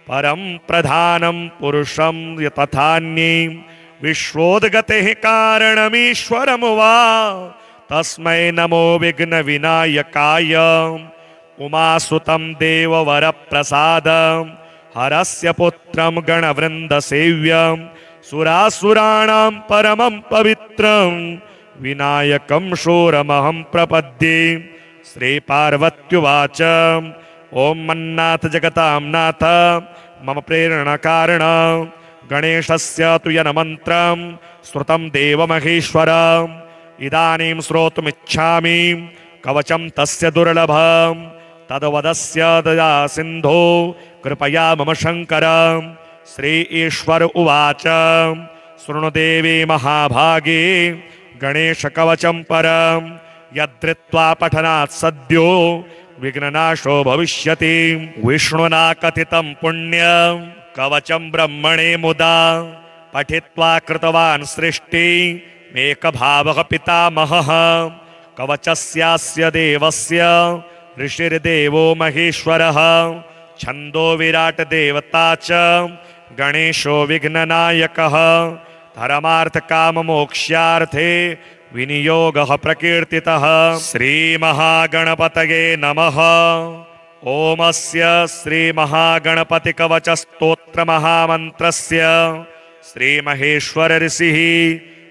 Speaker 1: परं प्रधानं पुरुषं तथान्ये विश्वोद्गतेः कारणमीश्वरं वा तस्मै नमो विघ्नविनायकाय। उमासुतं देववरप्रसादं हरस्य पुत्रं गणवृन्दसेव्यं सुरासुराणां परमं पवित्रं विनायकं शूरमहं प्रपद्ये। श्रीपार्वत्युवाच ओं मन्नाथ जगतां नाथ मम प्रेरणकारण गणेशस्य तु यन्मन्त्रं श्रुतं देवमहेश्वर। इदानीं श्रोतुमिच्छामि कवचं तस्य दुर्लभं तद्वदस्य दया सिन्धो कृपया मम शङ्कर। श्री ईश्वर उवाच शृणुदेवी महाभागे गणेशकवचं परं यद्धृत्वा पठनात् सद्यो विघ्ननाशो भविष्यति। विष्णुना कथितं पुण्यं कवचं ब्रह्मणे मुदा पठित्वा कृतवान् सृष्टिमेकभावः पितामहः। कवचस्यास्य देवस्य ऋषिर्देवो महेश्वरः छन्दो विराट देवता च गणेशो विघ्ननायकः। धर्मार्थकाममोक्ष्यार्थे विनियोगः प्रकीर्तितः। श्रीमहागणपतये नमः। ओमस्य श्रीमहागणपतिकवचस्तोत्रमहामन्त्रस्य श्रीमहेश्वर ऋषिः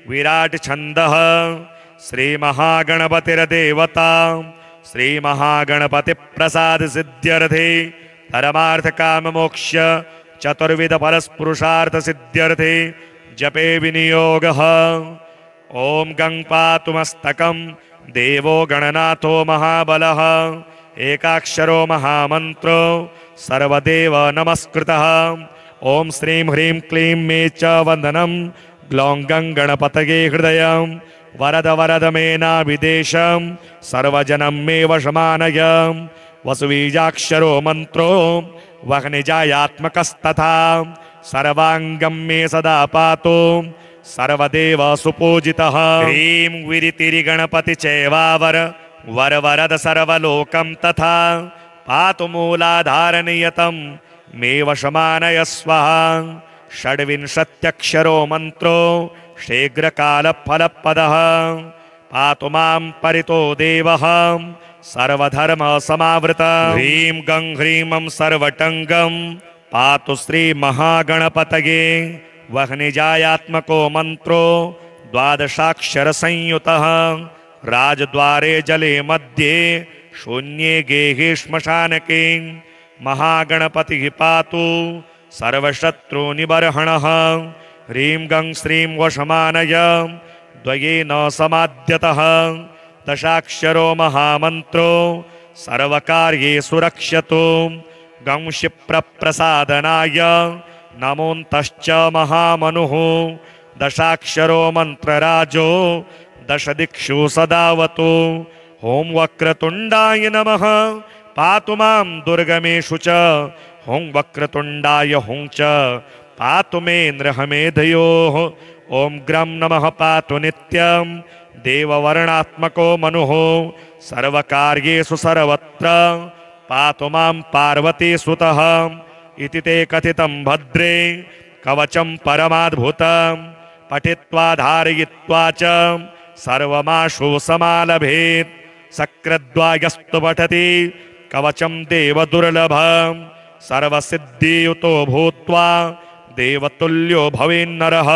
Speaker 1: विराट छन्दः श्रीमहागणपतिर्देवता श्रीमहागणपतिप्रसाद सिद्ध्यर्थे धर्मार्थकाममोक्ष चतुर्विध परस्पुरुषार्थ सिद्ध्यर्थे जपे विनियोगः। ओं गं पातु मस्तकं देवो गणनाथो महाबलः एकाक्षरो महामन्त्रो सर्वदेव नमस्कृतः। ओं श्रीं ह्रीं क्लीं मे च वन्दनं ग्लौं गं गणपतये हृदयं वरद वरद मे नाभिदेशं सर्वजनं मे वशमानय। वसुबीजाक्षरो मन्त्रो वह्निजायात्मकस्तथा सर्वाङ्गं मे सदा पातु सर्वदेव सुपूजितः। ह्रीं विरितिरिगणपति चैवावर वर वरद सर्वलोकं तथा पातु मूलाधारनियतं मे वशमानय स्वाहा। षड्विंशत्यक्षरो मन्त्रो शीघ्रकालफलपदः पातु मां परितो देवः सर्वधर्मसमावृतः। ह्रीं गं ह्रीं सर्वटङ्गं पातु श्रीमहागणपतये वह्निजायात्मको मन्त्रो द्वादशाक्षरसंयुतः। राजद्वारे जले मध्ये शून्ये गेहे श्मशानके महागणपतिः पातु सर्वशत्रुनिबर्हणः। ह्रीं गं श्रीं वशमानय द्वयेन समाद्यतः। दशाक्षरो महामन्त्रो सर्वकार्येषु रक्ष्यतु। गं क्षिप्रप्रसादनाय नमोऽन्तश्च महामनुः। दशाक्षरो मन्त्रराजो दशदिक्षु सदावतु। ॐ वक्रतुण्डाय नमः पातु मां दुर्गमेषु च। ॐ वक्रतुण्डाय हुं च पातु मे नृहमेधयोः। ॐ ग्रं नमः पातु नित्यं देववर्णात्मको मनुः। सर्वकार्येषु सर्वत्र पातु मां पार्वतीसुतः। इति ते कथितं भद्रे कवचं परमाद्भुतं पठित्वा धारयित्वा च सर्वमाशु समालभेत्। सकृद्वायस्तु पठति कवचं देवदुर्लभं सर्वसिद्धियुतो भूत्वा देवतुल्यो भवेन्नरः।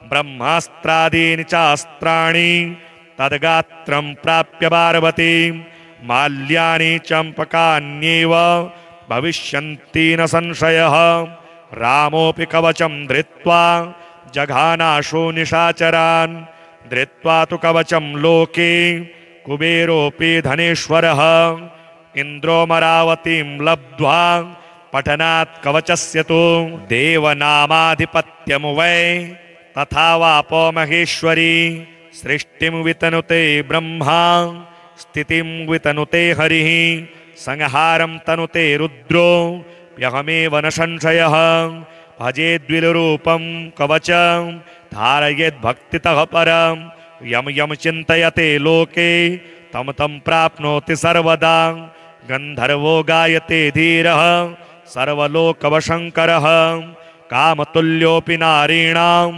Speaker 1: ब्रह्मास्त्रादीनि चास्त्राणि तद्गात्रं प्राप्य पार्वती माल्यानि चम्पकान्येव भविष्यन्ति न संशयः। रामोऽपि कवचं धृत्वा जघानाशु निशाचरान्। धृत्वा तु कवचं लोके कुबेरोऽपि धनेश्वरः। इन्द्रोमरावतीं लब्ध्वा पठनात् कवचस्य तु देवनामाधिपत्यं वै तथा वापो महेश्वरी। सृष्टिं वितनुते ब्रह्मा स्थितिं वितनुते हरिः। संहारं तनुते रुद्रो यहमेव न संशयः। भजेद्विलरूपं कवचं धारयेद्भक्तितः परं यम यम चिन्तयते लोके तम तम प्राप्नोति सर्वदा गंधर्वो गायते धीरः सर्वलोकवशङ्करः कामतुल्योऽपि नारीणां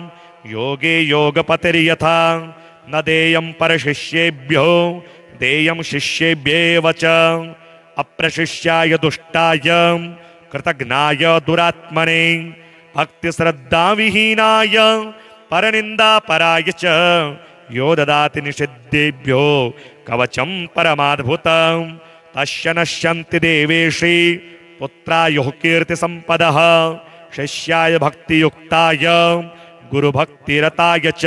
Speaker 1: योगे योगपतिर्यथा न देयं परशिष्येभ्यो देयं शिष्येभ्येव च अप्रशिष्याय दुष्टाय कृतघ्नाय दुरात्मने भक्तिश्रद्धाविहीनाय परनिन्दापराय च यो ददाति निषिद्धेभ्यो कवचं परमाद्भुतं तस्य नश्यन्ति देवेशि पुत्रायुः कीर्तिसम्पदः शिष्याय भक्तियुक्ताय गुरुभक्तिरताय च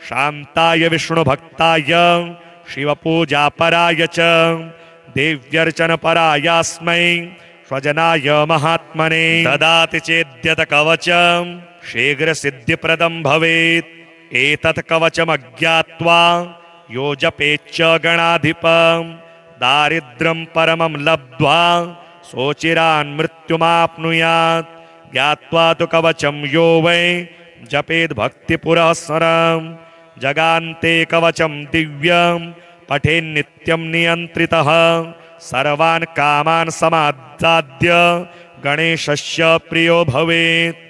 Speaker 1: शान्ताय विष्णुभक्ताय शिवपूजापराय च देव्यर्चनपरायास्मै स्वजनाय महात्मने ददाति चेद्यत कवचं शीघ्रसिद्धिप्रदं भवेत् एतत् कवचमज्ञात्वा यो जपेच्च गणाधिपं दारिद्र्यं परमं लब्ध्वा सोचिरान् मृत्युमाप्नुयात् ज्ञात्वा तु कवचं यो वै जपेद् भक्तिपुरःसरं जगान्ते कवचं दिव्यं पठेन्नित्यं नियन्त्रितः सर्वान् कामान् समादाद्य गणेशस्य प्रियो भवेत्।